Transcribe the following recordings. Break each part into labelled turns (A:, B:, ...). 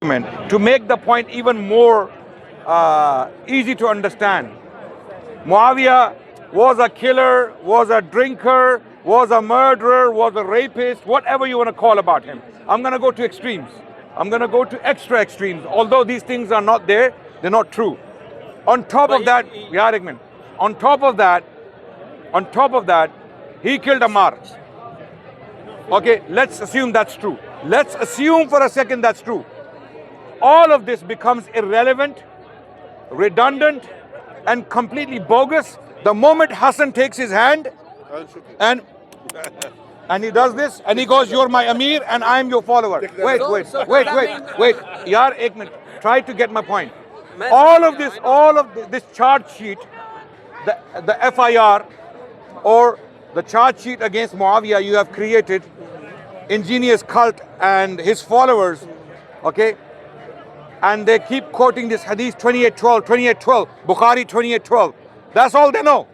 A: To make the point even more easy to understand, Muawiyah was a killer, was a drinker, was a murderer, was a rapist, whatever you want to call about him. I'm going to go to extremes. I'm going to go to extra extremes. Although these things are not there, they're not true. On top of that, yeah, Rigman. On top of that, he killed Ammar. Okay, let's assume that's true. Let's assume for a second that's true. All of this becomes irrelevant, redundant, and completely bogus the moment Hassan takes his hand and he does this and he goes, "You're my Amir and I'm your follower." Wait. Yaar, ek minute. Try to get my point. All of this charge sheet, the FIR or the charge sheet against Muawiyah you have created, ingenious cult and his followers, okay? And they keep quoting this hadith 28:12, Bukhari 28:12. That's all they know.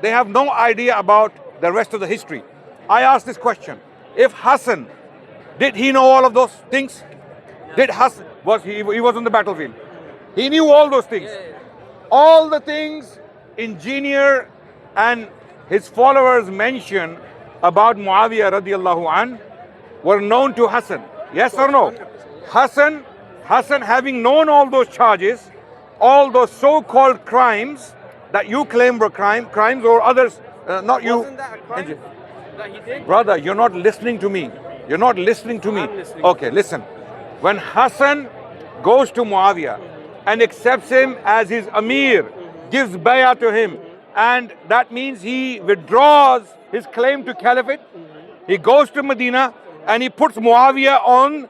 A: They have no idea about the rest of the history. I ask this question. If Hassan, did he know all of those things? Did Hassan, he was on the battlefield. He knew all those things. All the things engineer and his followers mention about Muawiyah radiallahu an were known to Hassan. Yes or no? Hassan having known all those charges, all those so-called crimes that you claim were crimes or others, not you.
B: Wasn't that a crime that he did?
A: Brother, you're not listening to me. You're not listening to me.
B: I'm listening.
A: Okay, listen. When Hassan goes to Muawiyah and accepts him as his Amir, gives bay'ah to him, and that means he withdraws his claim to caliphate, he goes to Medina and he puts Muawiyah on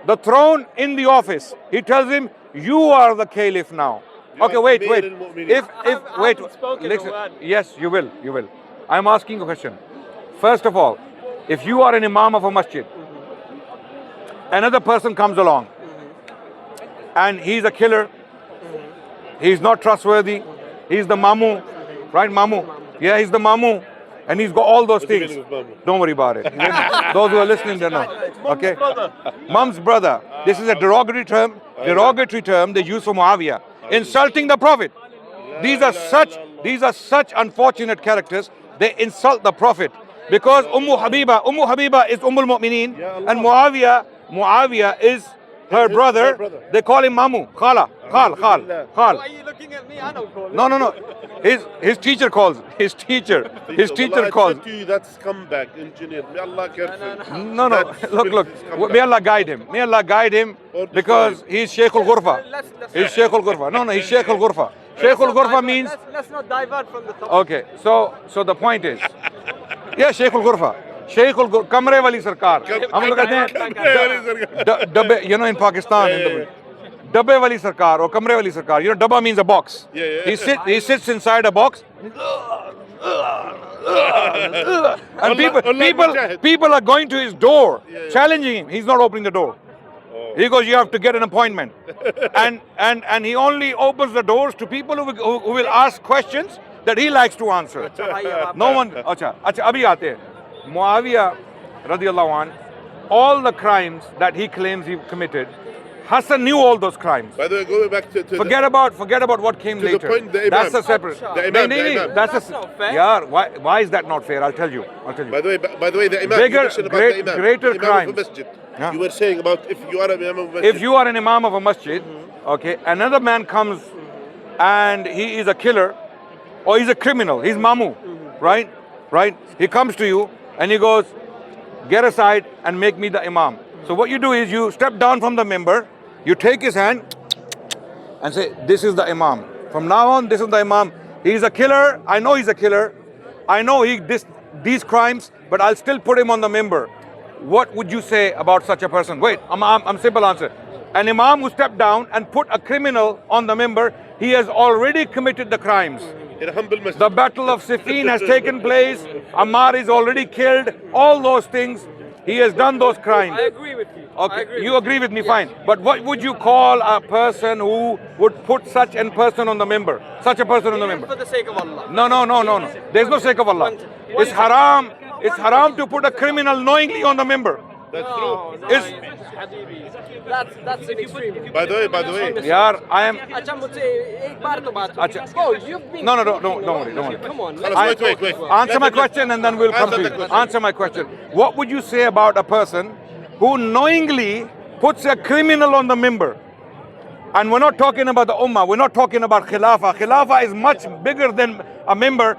A: the throne in the office. He tells him, "You are the caliph now." Okay, wait. Wait. Listen. Yes, you will. I'm asking a question. First of all, if you are an imam of a masjid, another person comes along and he's a killer, he's not trustworthy, he's the mamu, right? Mamu. Yeah, he's the mamu. And he's got all those things. Don't worry about it. Those who are listening, they know. Okay? Mum's brother. This is a derogatory term they use for Muawiyah. Insulting the Prophet. These are such unfortunate characters. They insult the Prophet. Because Ummu Habiba is Ummul Mu'mineen, and Muawiyah is her brother. They call him Mamu, Khala.
B: Why are you looking at me? I don't call him.
A: No. His teacher calls. His teacher calls.
C: That's comeback, engineer. May Allah careful.
A: No. Look. May Allah guide him because he's Sheikh al-Ghurfa. He's Sheikh al-Ghurfa. No, he's Sheikh al-Ghurfa. Sheikh al-Ghurfa means.
B: Let's not divert from the topic.
A: Okay, so the point is, yeah, Sheikh al-Ghurfa. Sheikh al-Ghurfa, Kamre wali sarkar. हम लोग कहते हैं डब्बे, you know, in Pakistan, Dabbe wali sarkar or Kamre wali sarkar. You know, dabba means a box.
C: Yeah.
A: He sits inside a box. And people are going to his door, challenging him. He's not opening the door. He goes, "You have to get an appointment." and he only opens the doors to people who will ask questions that he likes to answer. No one. Acha, abhi aate hain. Muawiyah radiallahu an, all the crimes that he claims he committed, Hassan knew all those crimes.
C: By the way, going back to
A: forget about what came
C: the
A: later.
C: point, the imam.
A: That's a separate.
C: The imam.
A: That's
B: not fair.
A: Yeah, why is that not fair? I'll tell you.
C: By the way, the imam.
A: Bigger,
C: you mentioned about the imam.
A: greater
C: imam
A: crimes.
C: of a masjid.
A: Yeah.
C: You were saying about if you are an imam of a masjid.
A: If you are an imam of a masjid, okay, another man comes and he is a killer or he's a criminal, he's mamu, right? He comes to you and he goes, "Get aside and make me the imam." So what you do is you step down from the member, you take his hand and say, "This is the imam. From now on, this is the imam. He's a killer. I know he's a killer. I know he did these crimes, but I'll still put him on the member." What would you say about such a person? Wait, I'm simple answer. An imam who stepped down and put a criminal on the member, he has already committed the crimes.
C: In a humble masjid.
A: The battle of Siffin has taken place. Ammar is already killed. All those things, he has done those crimes.
B: I agree with you.
A: Okay, you agree with me, fine. But what would you call a person who would put such a person on the member? Such a person on the member?
B: For the sake of Allah.
A: No. There's no sake of Allah. It's haram. It's haram to put a criminal knowingly on the member.
C: That's true.
B: Habibi. That's an extreme.
C: By the way,
A: Yaar, I am.
B: अच्छा मुझसे एक बार तो बात
A: अच्छा.
B: Oh, you've been
A: No,
B: talking
A: don't worry, don't
B: already.
A: worry.
B: Come on.
C: Khalas, wait.
A: Answer my question and then we'll come
C: Answer
A: to
C: the
A: you.
C: question.
A: Answer my question. What would you say about a person who knowingly puts a criminal on the member? And we're not talking about the ummah. We're not talking about khilafah. Khilafah is much bigger than a member.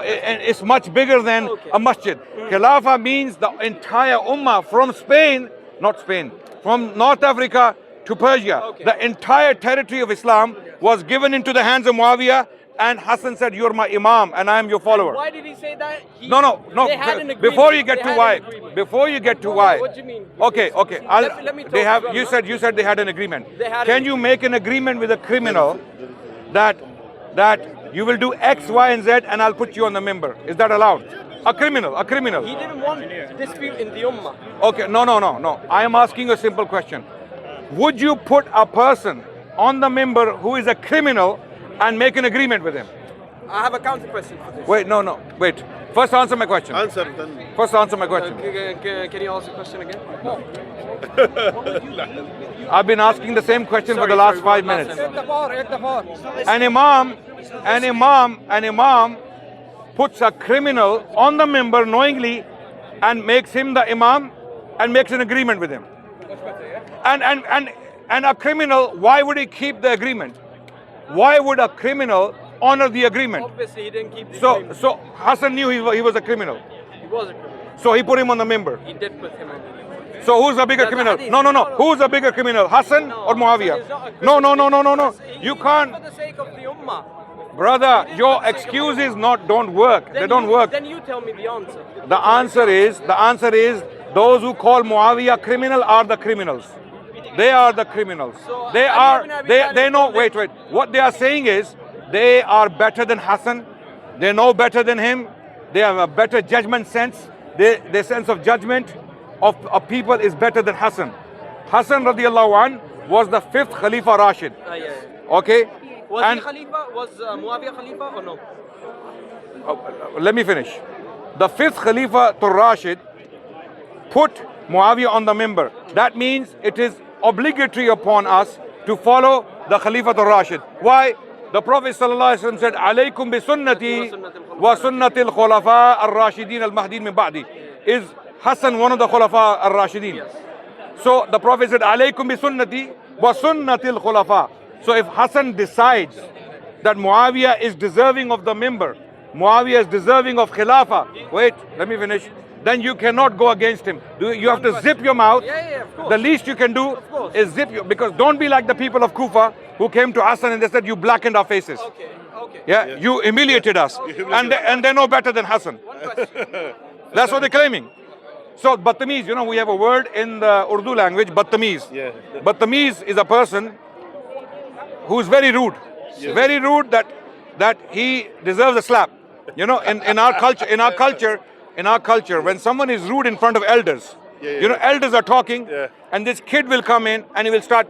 A: It's much bigger than a masjid. Khilafah means the entire ummah from Spain, not Spain, from North Africa to Persia.
B: Okay.
A: The entire territory of Islam was given into the hands of Muawiyah, and Hassan said, "You're my imam and I am your follower."
B: Why did he say that?
A: No.
B: They had an agreement.
A: Before you get
B: They
A: to
B: had
A: why,
B: an agreement.
A: before you get to
B: No,
A: why.
B: what do you mean?
A: Okay.
B: Let me talk
A: They have.
B: to
A: You
B: them,
A: said they had an agreement.
B: They had
A: Can
B: an-
A: you make an agreement with a criminal that you will do X, Y, and Z, and I'll put you on the member? Is that allowed? A criminal.
B: He didn't want dispute in the ummah.
A: Okay. No. I am asking a simple question. Would you put a person on the member who is a criminal and make an agreement with him?
B: I have a counter question for this.
A: Wait. No. Wait. First answer my question.
C: answer then.
A: First answer my question.
B: Can you ask the question again?
A: I've been asking the same question for the last 5 minutes. An imam puts a criminal on the member knowingly and makes him the imam and makes an agreement with him. And a criminal, why would he keep the agreement? Why would a criminal honor the agreement?
B: Obviously, he didn't keep the agreement.
A: So Hassan knew he was a criminal.
B: He was a criminal.
A: So he put him on the member.
B: He did put him on the list.
A: So who's a bigger
B: That's a
A: criminal?
B: hadith.
A: No.
B: No.
A: Who's a bigger criminal, Hassan
B: No,
A: or Muawiyah?
B: Hassan is not a criminal.
A: No. You
B: He
A: can't.
B: For the sake of the ummah.
A: Brother,
B: It is
A: your
B: for the sake of
A: excuses
B: the
A: don't work. They don't work.
B: Then you tell me the answer.
A: The answer is those who call Muawiyah criminal are the criminals. They are the criminals.
B: So,
A: They
B: Ali
A: are
B: ibn Abi
A: they
B: Talib
A: know
B: told them-
A: wait. What they are saying is they are better than Hassan. They know better than him. They have a better judgment sense. Their sense of judgment of people is better than Hassan. Hassan radiallahu an was the 5th Khalifa Rashid.
B: Yeah.
A: Okay?
B: Was
A: And
B: he Khalifa? Was Muawiyah Khalifa or no?
A: let me finish. The 5th Khalifa to Rashid put Muawiyah on the member. That means it is obligatory upon us to follow the Khalifa to Rashid. Why? The Prophet ﷺ said, "Alaykum bi sunnati wa sunnati al-khulafa al-rashidin al-mahdin min ba'di." Is Hassan one of the khulafa al-rashidin? So the Prophet said, "Alaykum bi sunnati wa sunnati al-khulafa." So if Hassan decides that Muawiyah is deserving of the member, Muawiyah is deserving of Khilafah. Wait, let me finish. Then you cannot go against him. You have to zip your mouth.
B: Yeah, of course.
A: The least you can do
B: course.
A: is zip your, because don't be like the people of Kufa who came to Hassan and they said, "You blackened our faces."
B: Okay.
A: Yeah, you humiliated us. And they know better than Hassan.
B: One question.
A: That's what they're claiming. So, Battamiz, we have a word in the Urdu language, Battamiz.
C: Yeah.
A: Battamiz is a person who is very rude. Very rude that he deserves a slap. In our culture, when someone is rude in front of elders, elders are talking, and this kid will come in and he will start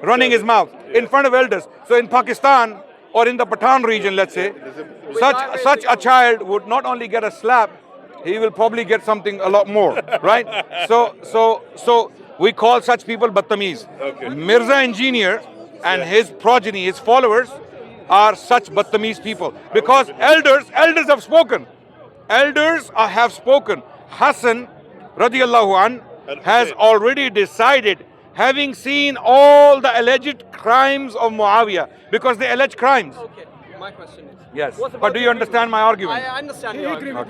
A: running his mouth in front of elders. So in Pakistan or in the Pathan region, let's say, such a child would not only get a slap, he will probably get something a lot more, right? So we call such people Battamiz.
C: Okay.
A: Mirza Engineer and his progeny, his followers, are such Battamiz people because elders have spoken. Elders have spoken. Hassan radiallahu an has already decided, having seen all the alleged crimes of Muawiyah, because they allege crimes.
B: Okay. My question is.
A: Yes.
B: what about
A: But do
B: the
A: you understand my argument?
B: I understand your argument.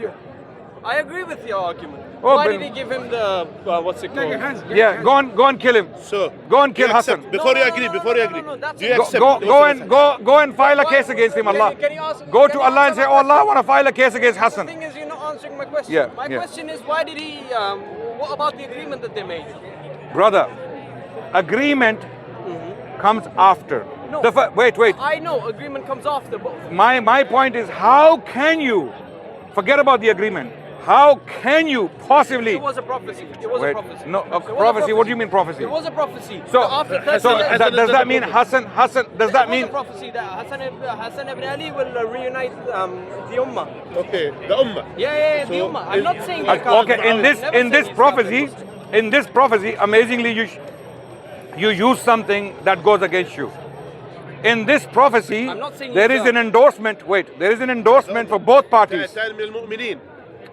B: I agree with your argument.
A: Oh,
B: Why
A: but-
B: did he give him the what's it called?
A: Yeah, go on, kill him.
C: So
A: Go and kill
C: you accept-
A: Hassan.
C: Before
B: No,
C: you
B: no,
C: agree,
B: no,
C: before
B: no,
C: you
B: no,
C: agree,
B: no, that's
C: do you
B: it.
C: accept?
A: Go and file a case against him, Allah.
B: Can you ask-
A: Go
B: can
A: to
B: you
A: Allah and
B: answer
A: say,
B: my
A: "Oh Allah, I
B: question?
A: want to file a case against
B: The
A: Hassan."
B: thing is, you're not answering my question.
A: Yeah,
B: My
A: yeah.
B: question is, why did he? What about the agreement that they made?
A: Brother, agreement comes after.
B: No.
A: Wait.
B: I know agreement comes after, but
A: My point is, how can you forget about the agreement? How can you possibly?
B: it was a prophecy. It was
A: Wait,
B: a prophecy.
A: no,
B: It was a
A: prophecy. What do you mean prophecy?
B: It was a prophecy.
A: So,
B: that after 30
A: so
B: years,
A: does that mean Hassan? Does that mean?
B: It was a prophecy that Hassan ibn Ali will reunite the ummah.
C: Okay, the ummah.
B: Yeah, the
C: So,
B: ummah. I'm not saying that.
A: Okay, in this prophecy, In this prophecy, amazingly, you use something that goes against you. In this prophecy,
B: I'm not saying
A: there
B: you
A: is
B: sir.
A: an endorsement. Wait, there is an endorsement for both parties.
C: فئتان من المؤمنين.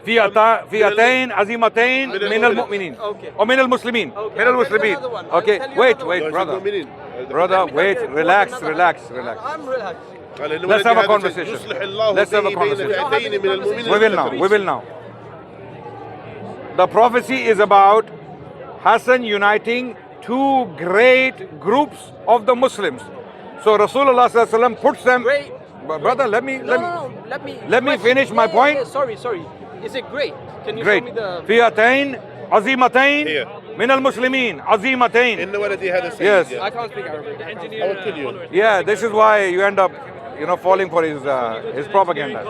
A: فئتين عظيمتين من المؤمنين
B: Okay.
A: or من المسلمين
B: Okay,
A: من
B: I'll tell you
A: المسلمين.
B: another one. I'll
A: Okay,
B: tell you
A: wait,
B: another
A: wait,
B: one.
A: brother,
C: المؤمنين.
A: brother,
B: Let me
A: wait,
B: tell you
A: relax,
B: another-
A: relax, relax.
B: I'm relaxed.
C: قال إن
A: Let's have a
C: ولدي هذا
A: conversation.
C: يصلح الله
A: Let's have a
C: به بين
A: conversation.
C: فئتين من المؤمنين.
A: We will now. We will now. The prophecy is about Hassan uniting two great groups of the Muslims. So Rasulullah sallallahu alaihi wasallam puts them.
B: Great.
A: Brother, let me
B: No, let me
A: finish my point.
B: Sorry. Is it great? Can you
A: great.
B: show me the?
A: فئتين عظيمتين
C: Here.
A: من المسلمين عظيمتين.
C: إن ولدي هذا سيد.
A: Yes.
B: I can't speak Arabic.
C: I will tell you.
A: Yeah, this is why you end up, falling for his propaganda.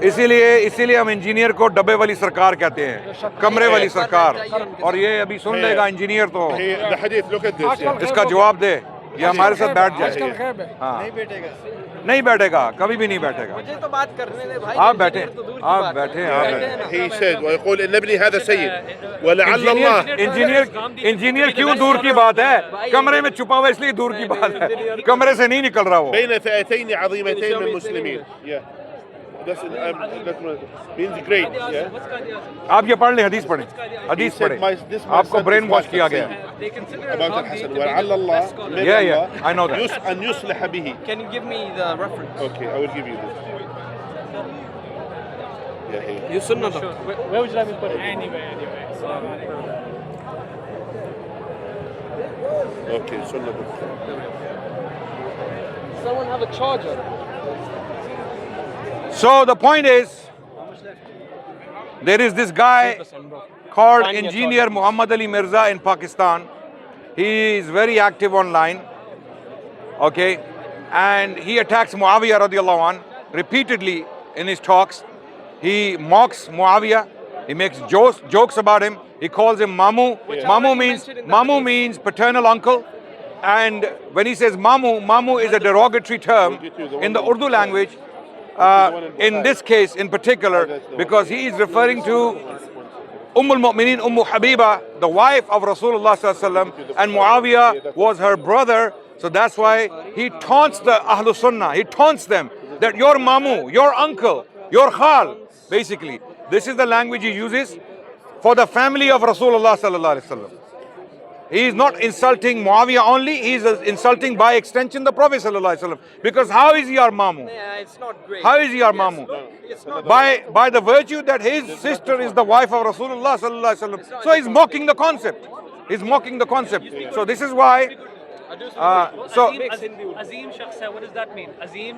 A: इसीलिए हम engineer को डब्बे वाली सरकार कहते हैं, कमरे वाली सरकार. और ये अभी सुन लेगा इंजीनियर तो
C: The hadith, look at this. Yeah.
A: इसका जवाब दे, ये हमारे साथ बैठ जाए. हाँ, नहीं बैठेगा, कभी भी नहीं बैठेगा.
B: मुझे तो बात करने दे भाई.
A: आप बैठे,
B: engineer तो दूर की
A: आप
B: बात
A: बैठे,
B: है.
A: आप
B: बैठे
A: बैठे.
B: हैं ना.
C: He said ويقول إن ابني هذا سيد ولعل الله.
A: इंजीनियर क्यों दूर की बात है? कमरे में छुपा हुआ इसलिए दूर की बात है, कमरे से नहीं निकल रहा वो.
C: بين فئتين عظيمتين من المسلمين. Yeah. That's means great. Yeah.
A: आप ये पढ़ लें, हदीस पढ़ें, हदीस
C: said,
A: पढ़ें.
C: "My
A: आपको
C: son
A: brain
C: is
A: wash
C: not
A: किया
C: the
A: गया.
C: About الحسن ولعل الله من
A: Yeah,
C: الله
A: I know that.
C: أن يصلح به.
B: Can you give me the reference?
C: Okay, I will give you this. Yeah, here.
B: You sunnah though.
D: Where would you like me to put it? Anyway.
C: Okay, Sunnah.
B: Someone have a charger.
A: So the point is, there is this guy called
B: Finding a
A: Engineer
B: target.
A: Muhammad Ali Mirza in Pakistan. He is very active online, okay, and he attacks Muawiyah radiallahu anh repeatedly in his talks. He mocks Muawiyah. He makes jokes about him. He calls him Mamu.
B: Which I
A: Mamu
B: already
A: means
B: mentioned in the
A: Mamu
B: hadith.
A: means paternal uncle. And when he says Mamu is a derogatory term in the Urdu language. In this case in particular, because he is referring to al-Mu'mineen Habiba, the wife of Rasulullah sallallahu alaihi wasallam, and Muawiyah was her brother. So that's why he taunts the Ahlul Sunnah. He taunts them that your Mamu, your uncle, your Khal, basically. This is the language he uses for the family of Rasulullah sallallahu alaihi wasallam. He is not insulting Muawiyah only, he is insulting by extension the Prophet sallallahu alaihi wasallam. Because how is he our Mamu?
B: Yeah, it's not great.
A: How is he our Mamu?
B: It's not.
A: By the virtue that his sister is the wife of Rasulullah sallallahu alaihi wasallam. So he's mocking the concept. He's mocking the concept. So this is why. So
D: Azim Shakhsa, what does that mean? Azim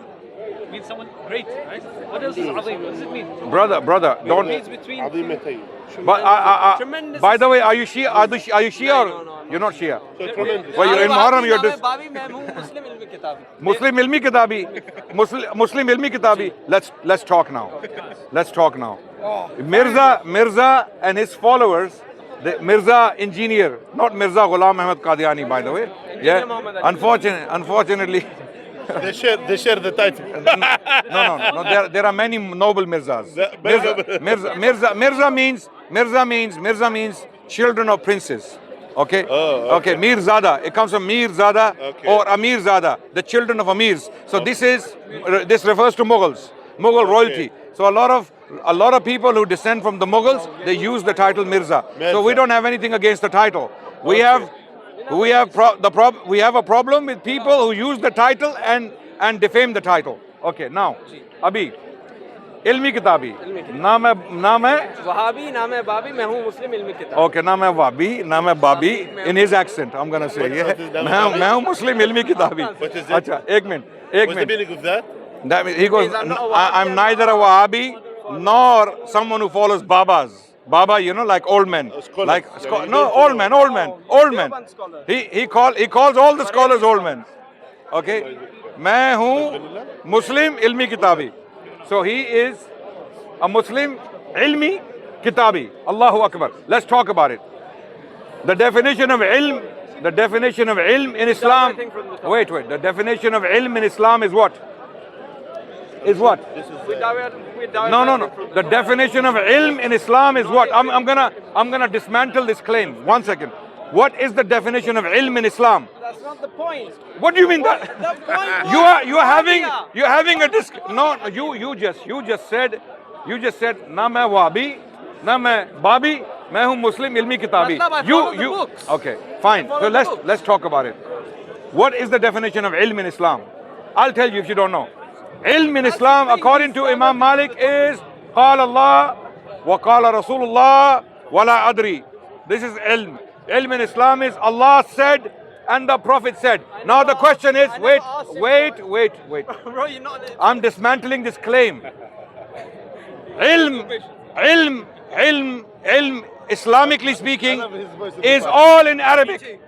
D: means someone great, right? What else is Azim? What does it mean?
A: brother, don't.
B: It's between.
C: عظيمتين.
A: But
B: Tremendous.
A: by the way, are you Shia? Are you Shia or
B: No.
A: you're not Shia?
C: So tremendous.
A: Well, you're in Muharram. You're
B: Muslim ilmi kitab.
A: Muslim ilmi kitabi. Muslim ilmi kitabi. Let's talk now. Let's talk now. Mirza and his followers. The Mirza engineer, not Mirza Ghulam Ahmad Qadiani, by the way. Yeah. Unfortunately.
C: They share the title.
A: No. There are many noble Mirzas. Mirza means children of princes. Okay.
C: Oh, okay.
A: Mir Zada. It comes from Mir Zada
C: Okay.
A: or Amir Zada, the children of Amirs. So this refers to Mughals, Mughal royalty. So a lot of people who descend from the Mughals, they use the title Mirza. So we don't have anything against the title. We have a problem with people who use the title and defame the title. Okay, now, Abhi, ilmi kitabi. Naam hai.
B: Wahabi, naam hai Babi, मैं हूँ Muslim ilmi kitab.
A: Okay, naam hai Babi, in his accent, I'm gonna say. मैं हूँ Muslim ilmi kitabi.
C: What is it?
A: अच्छा, एक
C: What's the
A: minute.
C: meaning of that?
A: That means he goes,
B: He's not a Wahhabi.
A: I'm neither a Wahhabi nor someone who follows Babas. Baba, like old men.
C: Scholar.
A: Like
C: Yeah, you
A: no,
C: don't
A: old men.
B: Deoband scholar.
A: He calls all the scholars old men. Okay? मैं हूँ Muslim ilmi kitabi. So he is a Muslim ilmi kitabi. Allahu Akbar. Let's talk about it. The definition of ilm in Islam.
B: everything from the top.
A: Wait. The definition of ilm in Islam is what? is what?
B: We
A: No. The definition of ilm in Islam is what? I'm gonna dismantle this claim. 1 second. What is the definition of ilm in Islam?
B: That's not the point.
A: What do you mean that?
B: The point
A: You're having a no. You just said ना मैं वाबी ना मैं बाबी मैं हूँ मुस्लिम इल्मी किताबी.
B: मतलब I follow the books.
A: Okay, fine. So let's talk about it. What is the definition of ilm in Islam? I'll tell you if you don't know. Ilm in Islam, according to Imam Malik, is قال الله وقال رسول الله ولا أدري. This is ilm. Ilm in Islam is Allah said and the Prophet said. Now the question is, wait.
B: Bro, you're not.
A: I'm dismantling this claim. Ilm, Islamically speaking, is all in Arabic.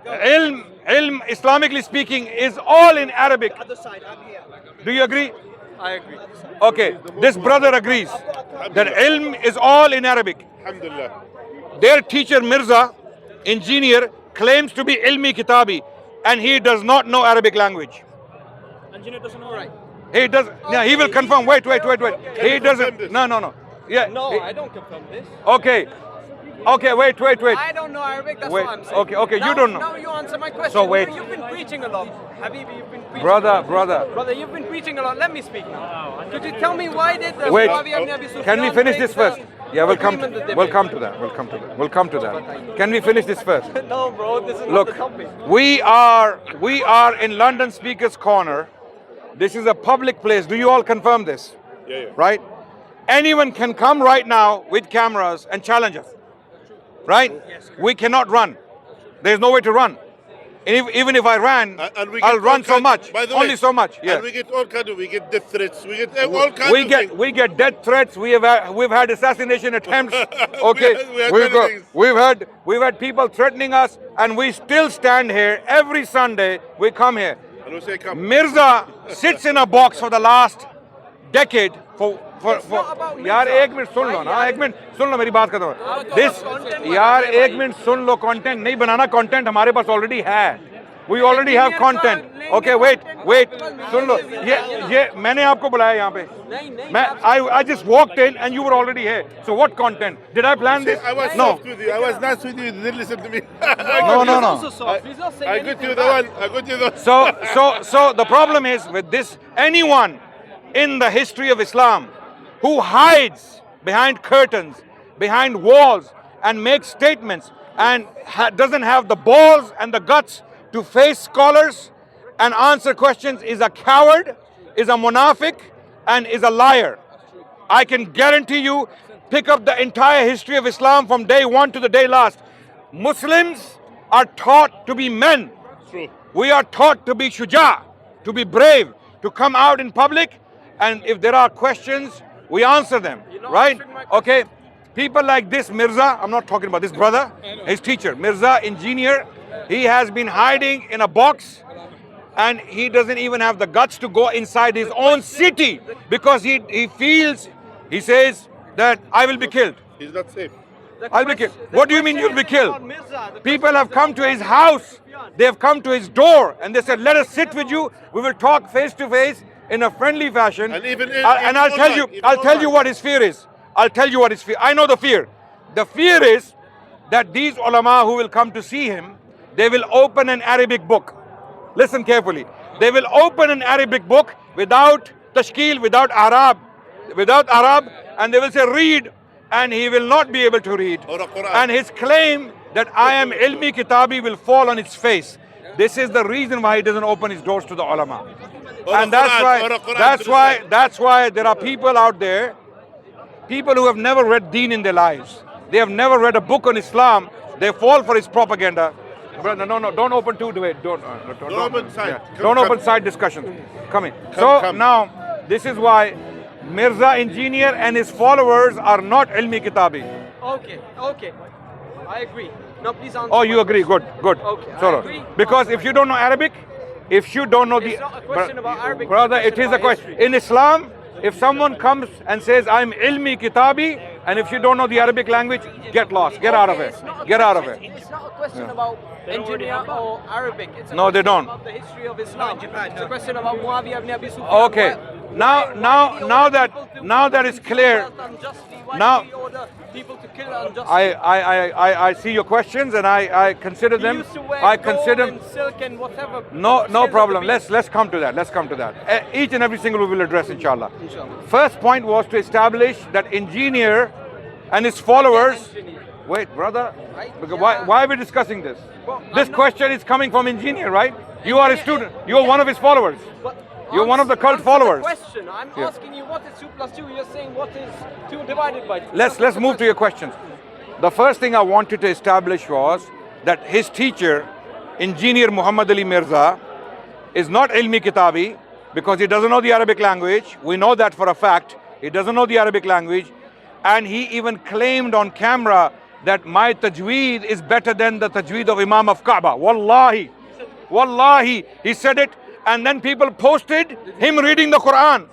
A: Ilm, Islamically speaking, is all in Arabic.
B: Other side, I'm here.
A: Do you agree?
B: I agree.
A: Okay, this brother agrees that ilm is all in Arabic.
C: Alhamdulillah.
A: Their teacher Mirza, engineer, claims to be ilmi kitabi, and he does not know Arabic language.
B: Engineer doesn't know, right?
A: He does. Yeah, he will confirm. Wait. He
C: you
A: doesn't.
C: confirm this?
A: No. Yeah.
B: No, I don't confirm this.
A: Okay. Wait.
B: I don't know Arabic, that's
A: Wait,
B: what I'm saying.
A: okay, you
B: Now-
A: don't know.
B: Now you answer my question.
A: So wait.
B: You've been preaching a lot. Habibi, you've been preaching
A: Brother.
B: Brother, you've been preaching a lot. Let me speak now. Could you tell me why did the
A: Wait.
B: Muawiyah ibn Abi Sufyan
A: Can we finish
B: break
A: this first?
B: the
A: Yeah, we'll come to
B: agreement that they
A: we'll
B: made?
A: come to that. We'll come to that. Can we finish this first?
B: No, bro, this is
A: Look,
B: not the topic.
A: we are in London Speakers Corner. This is a public place. Do you all confirm this?
C: Yeah.
A: Right? Anyone can come right now with cameras and challenge us. Right? We cannot run. There's no way to run. Even if I ran,
C: And we get
A: I'll run
C: all
A: so
C: kind-
A: much.
C: by the
A: Only
C: way,
A: so much. Yeah.
C: And we get all kind of, we get death threats, we get all kinds of things.
A: We get death threats. We've had assassination attempts. Okay,
C: we had many things.
A: we've had people threatening us, and we still stand here every Sunday. We come here.
C: And we say, come.
A: Mirza sits in a box for the last decade for
B: not about
A: यार
B: Mirza.
A: एक minute सुन लो ना एक minute सुन लो मेरी बात खत्म this
B: content
A: यार
B: बनाना है
A: एक मिनट सुन लो कंटेंट नहीं बनाना कंटेंट हमारे पास ऑलरेडी है we already have content okay wait सुन लो ये मैंने आपको बुलाया यहाँ पे मैं I just walked in and you were already here so what content did I plan this
C: I was
A: no
C: soft with you. I was nice with you. You didn't listen to me.
A: No.
B: He's also soft. He's not saying
C: I got
B: anything
C: you the
B: bad.
C: one. I got you the
A: So the problem is with this, anyone in the history of Islam who hides behind curtains, behind walls, and makes statements and doesn't have the balls and the guts to face scholars and answer questions is a coward, is a munafiq, and is a liar. I can guarantee you, pick up the entire history of Islam from day one to the day last. Muslims are taught to be men.
C: True.
A: We are taught to be shuja, to be brave, to come out in public, and if there are questions, we answer them, right? Okay, people like this Mirza, I'm not talking about this brother, his teacher, Mirza, engineer, he has been hiding in a box, and he doesn't even have the guts to go inside his own city, because he feels, he says that I will be killed.
C: He's not safe.
A: I'll be killed. What do you mean you'll be killed? People have come to his house. They have come to his door and they said, let us sit with you. We will talk face to face in a friendly fashion.
C: And even
A: And I'll tell you, what his fear is. I'll tell you what his fear. I know the fear. The fear is that these ulama who will come to see him, they will open an Arabic book. Listen carefully. They will open an Arabic book without tashkil, without Arab, and they will say read, and he will not be able to read.
C: Or a Quran.
A: And his claim that I am ilmi kitabi will fall on its face. This is the reason why he doesn't open his doors to the ulama.
C: Or
A: And
C: a Quran,
A: that's why there are people out there, people who have never read Deen in their lives. They have never read a book on Islam. They fall for his propaganda. Brother, no, don't open too debate. Don't
C: open side.
A: yeah.
C: Come,
A: Don't open
C: come.
A: side discussions. Come in. So
C: come.
A: now, this is why Mirza engineer and his followers are not ilmi kitabi.
B: Okay. I agree. Now please answer.
A: Oh, you
B: my
A: agree?
B: question.
A: Good.
B: Okay, I
A: So,
B: agree.
A: because if you don't know Arabic, if you don't know
B: It's
A: the
B: not a question about Arabic,
A: brother,
B: it's a
A: it is a
B: question
A: question.
B: about history.
A: In Islam, if someone comes and says, I'm ilmi kitabi, and if you don't know the Arabic language, get lost. Get out of
B: Okay,
A: it.
B: it's not a
A: Get out of it.
B: question- It's not a question about engineer or Arabic. It's a
A: No, they
B: question
A: don't.
B: about the history of Islam. It's a question about Muawiyah ibn Abi Sufyan.
A: Okay. now that is clear. Now-
B: people to kill unjustly.
A: I see your questions and I consider
B: He
A: them.
B: used to wear
A: I
B: gold
A: consider
B: and silk and whatever.
A: no
B: Skills of
A: problem.
B: the beast.
A: Let's come to that. Let's come to that. Each and every single we will address, inshallah.
B: Inshallah.
A: First point was to establish that engineer and his followers. Wait, brother. Because why are we discussing this?
B: Well,
A: This
B: I'm not-
A: question is coming from engineer, right? You are a student. You are one of his followers.
B: But
A: You're one of the cult
B: answer
A: followers.
B: The question. I'm
A: Yeah.
B: asking you what is 2 plus 2. You're saying what is 2 divided by 2.
A: Let's move to your questions. The first thing I wanted to establish was that his teacher, engineer Muhammad Ali Mirza, is not ilmi kitabi because he doesn't know the Arabic language. We know that for a fact. He doesn't know the Arabic language. And he even claimed on camera that my tajweed is better than the tajweed of Imam of Kaaba. Wallahi. Wallahi. He said it. And then people posted him reading the Quran.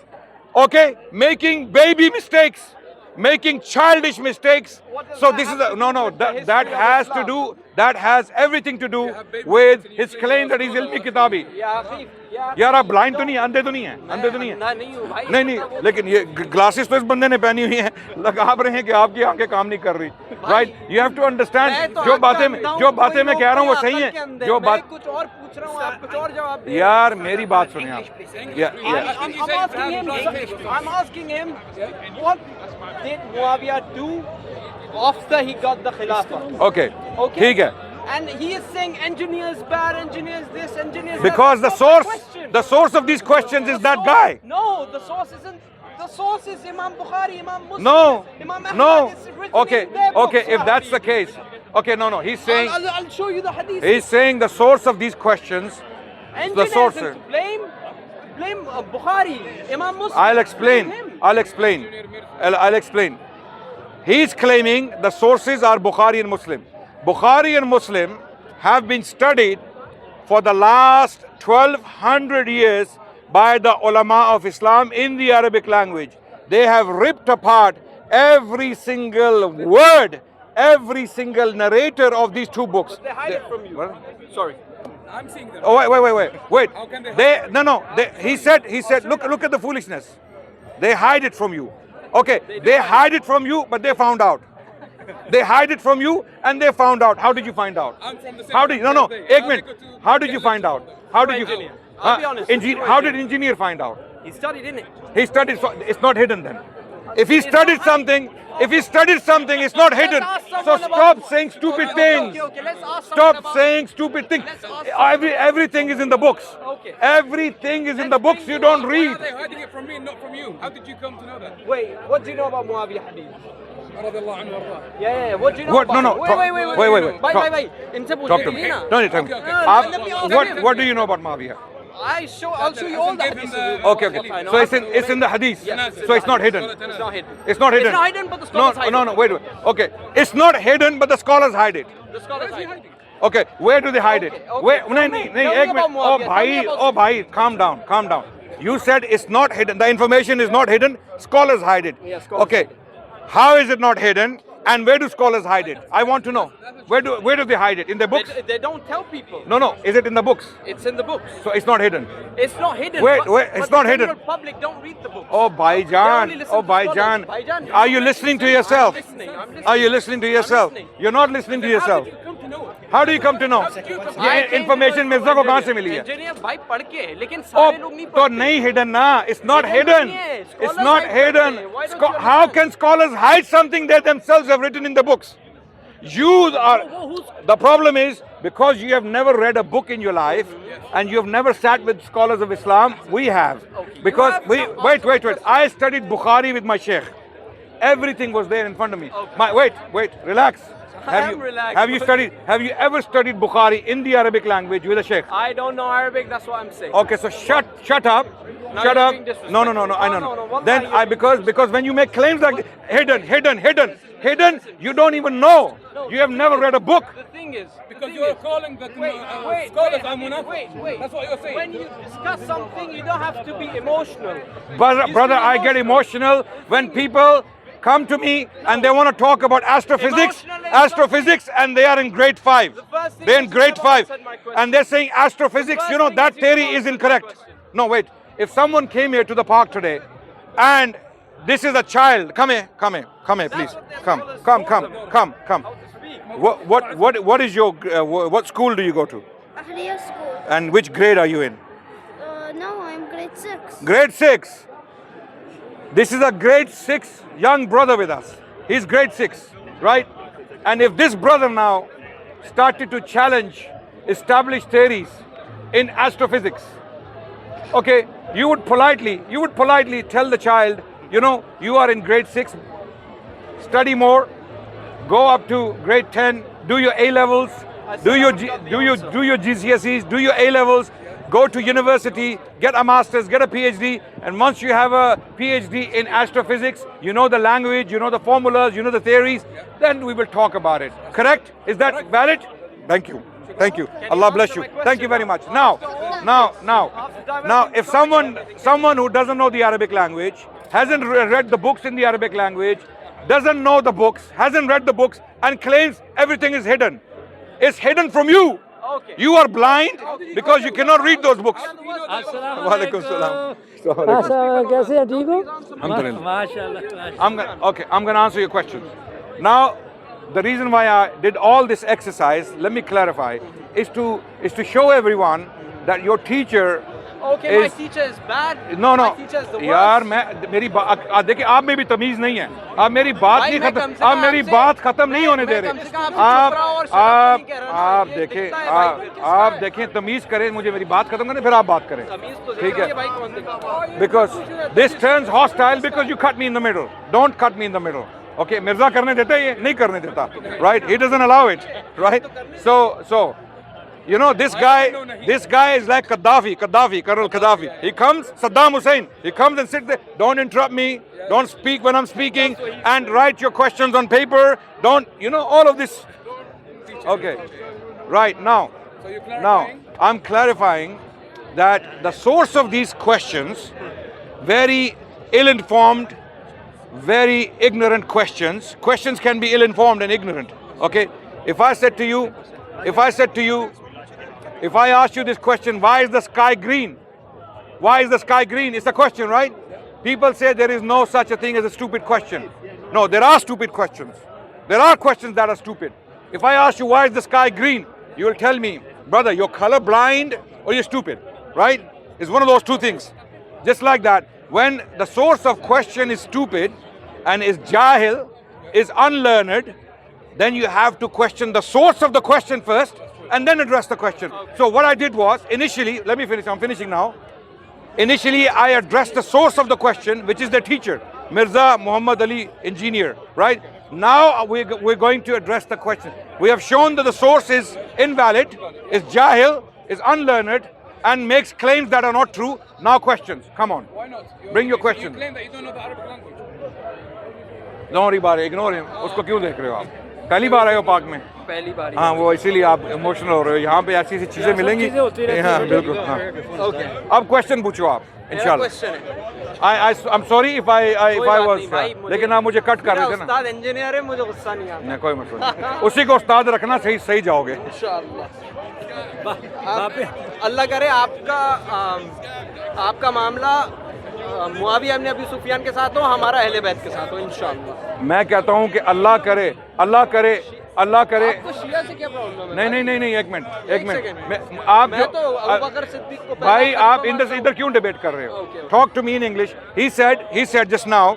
A: Okay? Making baby mistakes. Making childish mistakes.
B: What does
A: So
B: that
A: this is
B: have to do
A: no,
B: with the
A: that
B: history of
A: has to
B: Islam?
A: do, that has everything to do with his claim that he's ilmi kitabi.
B: या अखी, या
A: यार आप blind तो नहीं, अंधे तो नहीं है, अंधे तो नहीं है.
B: अंधा नहीं हूँ भाई.
A: नहीं नहीं, लेकिन ये glasses तो इस बंदे ने पहनी हुई हैं, लगा आप रहे हैं कि आपकी आंखें काम नहीं कर रही. Right? You have to understand.
B: मैं तो
A: जो
B: आपका
A: बातें
B: अंधा हूँ,
A: जो बातें
B: कोई
A: मैं
B: लोग
A: कह रहा हूँ वो
B: कोई
A: सही
B: अकल के
A: है.
B: अंधे
A: जो
B: हैं.
A: बात
B: मैं कुछ और पूछ रहा हूँ, आप कुछ और जवाब दे.
A: यार मेरी बात सुनिए आप. Yeah.
B: I'm asking him, what did Muawiyah do after he got the Khilafah?
A: Okay.
B: Okay.
A: ठीक है.
B: And he is saying engineers bad, engineers this, engineers
A: Because
B: that.
A: the source of these questions is that guy.
B: No, the source isn't. The source is Imam Bukhari, Imam Muslim.
A: No,
B: Imam Ahmad.
A: no.
B: It's written
A: Okay,
B: in their books,
A: okay. If
B: ya
A: that's the
B: Habibi.
A: case, okay. No. He's saying
B: I'll show you the hadith.
A: he's saying the source of these questions.
B: Engineers
A: source.
B: to blame Bukhari, Imam Muslim.
A: I'll explain.
B: Blame him.
A: I'll explain. I'll explain. He's claiming the sources are Bukhari and Muslim. Bukhari and Muslim have been studied for the last 1200 years by the ulama of Islam in the Arabic language. They have ripped apart every single word, every single narrator of these two books.
B: But they hide it from you.
A: What?
B: Sorry.
E: I'm seeing them.
A: Oh wait.
E: How can they
A: He said, look at the foolishness. They hide it from you. Okay, they hide it from you, but they found out. They hide it from you and they found out. How did you find out?
E: I'm from the same
A: How did
E: place
A: no,
E: they-
A: ek
E: how
A: minute.
E: they go to
A: How did you find out? How did you
B: Engineer. I'll be honest.
A: How did engineer find out?
B: He studied in it.
A: He studied, so it's not hidden then. If he studied something, it's not hidden. So stop saying stupid things.
B: Okay, let's ask someone
A: Stop
B: about-
A: saying stupid things.
B: Let's ask
A: Everything is in the books.
B: Okay.
A: Everything is in the books. You don't
E: Why
A: read.
E: are they hiding it from me, not from you? How did you come to know that?
B: Wait, what do you know about Muawiyah hadith?
E: رضي الله عنه وارضاه.
B: Yeah. What do you know
A: What?
B: about
A: No.
B: Wait.
A: Wait. Talk-
B: Wait. انت
A: Talk to me.
B: بوجهلنا.
A: Don't you tell me.
E: Okay.
B: Let me ask him.
A: What do you know about Muawiyah?
B: I'll show you all the
E: Hasn't given
B: hadiths.
E: the-
A: Okay.
B: I know.
A: So it's in the hadith.
B: Yes.
A: So it's not hidden.
B: It's not hidden.
A: It's not hidden.
B: It's not hidden, but the scholars hide
A: No.
B: it.
A: Wait. Okay. It's not hidden, but the scholars hide it.
B: The scholars hide it.
A: Okay. Where do they hide it?
B: Okay.
A: Where?
B: Tell
A: No.
B: me
A: Ek
B: about
A: minute.
B: Muawiyah. Tell me about-
A: Calm down. You said it's not hidden. The information is not hidden. Scholars hide it.
B: Yeah, scholars
A: Okay.
B: hide
A: How is it not hidden? And where do scholars hide it? I want to know. Where do they hide it? In their books?
B: They don't tell people.
A: No. Is it in the books?
B: It's in the books.
A: So it's not hidden.
B: It's not hidden.
A: Wait,
B: but
A: it's
B: the
A: not hidden.
B: general public don't read the books.
A: Oh,
B: They
A: Bhaijan.
B: only listen
A: Oh,
B: to scholars.
A: Bhaijan.
B: Bhaijan,
A: Are you listening to yourself?
B: I'm listening.
A: Are you listening to yourself?
B: listening.
A: You're not listening to yourself.
E: How did you come to know it?
A: How do you come to know?
B: I
A: ये
B: came
A: information
B: to
A: Mirza को कहाँ से मिली है?
B: Engineer भाई पढ़ के, लेकिन
A: Oh,
B: सारे लोग नहीं
A: तो
B: पढ़ते.
A: नहीं hidden ना. It's not
B: Hidden
A: hidden.
B: नहीं है.
A: It's
B: Scholars
A: not
B: hide
A: hidden.
B: करते हैं. Why don't you
A: How
B: understand?
A: can scholars hide something they themselves have written in the books? You are. The problem is because you have never read a book in your life and you have never sat with scholars of Islam. We have. Because
B: You have
A: wait. I studied Bukhari with my sheikh. Everything was there in front of me. Wait, relax.
B: am relaxed.
A: Have you ever studied Bukhari in the Arabic language with a sheikh?
B: I don't know Arabic, that's what I'm saying.
A: Okay, so shut up.
B: Now
A: Shut
B: you're
A: up.
B: being disrespectful.
A: No, I know.
B: No, wallahi
A: Then
B: you're
A: because when you make claims like hidden, you don't even know. You have never read a book.
B: The thing is,
E: Because you're calling the
B: wait,
E: scholars are munafiq.
B: wait.
E: That's what you're saying.
B: When you discuss something, you don't have to be emotional.
A: Brother, I get emotional when people come to me and they want to talk about astrophysics, and they are in grade 5.
B: first thing
A: They're in
B: you
A: grade
B: said when I
A: 5,
B: said my question.
A: and they're saying astrophysics.
B: first
A: You know
B: thing
A: that
B: is you
A: theory
B: don't
A: is
B: answer the
A: incorrect.
B: question.
A: No, wait. if someone came here to the park today, and this is a child, come here, please, come. What is your, what school do you go to?
F: Ahliya School.
A: And which grade are you in?
F: No, I'm grade 6.
A: Grade 6. This is a grade 6 young brother with us. He's grade 6, right? And if this brother now started to challenge established theories in astrophysics, okay, you would politely tell the child, you know, you are in grade 6, study more, go up to grade 10, do your A levels, do your GCSEs, do your A levels, go to university, get a master's, get a PhD, and once you have a PhD in astrophysics, you know the language, you know the formulas, you know the theories, then we will talk about it. Correct? Is that valid? Thank you. Thank you. Allah bless you. Thank you very much. Now, if someone who doesn't know the Arabic language, hasn't read the books in the Arabic language, doesn't know the books, hasn't read the books, and claims everything is hidden, it's hidden from you.
B: Okay.
A: You are blind because you cannot read those books.
D: Assalamualaikum.
G: कैसे हैं ठीक हो
A: Alhamdulillah.
D: Mashallah.
A: I'm going to answer your questions. Now, the reason why I did all this exercise, let me clarify, is to show everyone that your teacher
B: Okay, my
A: is
B: teacher is bad.
A: no
B: My teacher is the worst.
A: यार मैं मेरी देखिए आप में भी तमीज नहीं है आप मेरी बात
B: भाई,
A: नहीं
B: मैं
A: खत्म
B: कम से
A: आप
B: कम
A: मेरी
B: आपसे-
A: बात खत्म नहीं होने दे
B: मैं कम से कम
A: रहे
B: आपसे चुप रहा और shut up नहीं कह रहा ना।
A: आप
B: ये
A: देखें
B: कितना है भाई, फिर किस
A: आप
B: में?
A: देखें तमीज करें मुझे मेरी बात खत्म करें फिर आप बात करें
B: तमीज तो
A: ठीक
B: देखिए
A: है
B: भाई कौन देगा।
A: because this turns hostile because you cut me in the middle. Don't cut me in the middle. Okay, Mirza करने देता है ये नहीं करने देता. Right? He doesn't allow it. Right? So you know this guy is like Colonel Gaddafi. He comes, Saddam Hussein. He comes and sits there. Don't interrupt me. Don't speak when I'm speaking. And write your questions on paper. Don't, you know, all of this. Okay. Right now. Now I'm clarifying that the source of these questions, very ill-informed, very ignorant questions. Questions can be ill-informed and ignorant. Okay. If I asked you this question, why is the sky green? Why is the sky green? It's a question, right? People say there is no such a thing as a stupid question. No, there are stupid questions. There are questions that are stupid. If I ask you why is the sky green, you will tell me, brother, you're color blind or you're stupid, right? It's one of those two things. Just like that, when the source of question is stupid and is jahil, is unlearned, then you have to question the source of the question first and then address the question. So what I did was, initially, let me finish, I'm finishing now. Initially, I addressed the source of the question, which is the teacher, Mirza Muhammad Ali, engineer, right? Now we're going to address the question. We have shown that the source is invalid, is jahil, is unlearned, and makes claims that are not true. Now questions, come on.
E: Why not?
A: Bring your
E: You
A: questions.
E: claim that you don't know the Arabic language.
A: Don't worry about it, ignore him. उसको क्यों देख रहे हो आप? पहली बार आए हो park में?
B: पहली बार
A: हाँ वो इसीलिए आप इमोशनल हो रहे हो यहाँ पे ऐसी ऐसी चीजें मिलेंगी हाँ बिल्कुल हाँ
B: Okay.
A: अब क्वेश्चन पूछो आप
B: मेरा
A: इंशाल्लाह
B: question है।
A: I'm sorry if I
B: कोई बात
A: was
B: नहीं भाई, मुझे-
A: लेकिन आप मुझे कट कर
B: मेरा
A: रहे थे ना
B: उस्ताद इंजीनियर है, मुझे गुस्सा नहीं आता।
A: नहीं कोई मसला नहीं उसी को उस्ताद रखना सही जाओगे
B: इंशाअल्लाह। अल्लाह करे आपका मामला मुआविया इब्न अबी सुफियान के साथ हो, हमारा अहले बैत के साथ हो इंशाअल्लाह।
A: मैं कहता हूँ कि अल्लाह करे
B: आपको शिया से क्या प्रॉब्लम है?
A: नहीं एक मिनट
B: second।
A: आप
B: मैं तो अबू बकर सिद्दीक को पहला
A: भाई आप
B: खलीफा
A: इधर क्यों डिबेट कर रहे हो
B: Okay.
A: Talk to me in English he said just now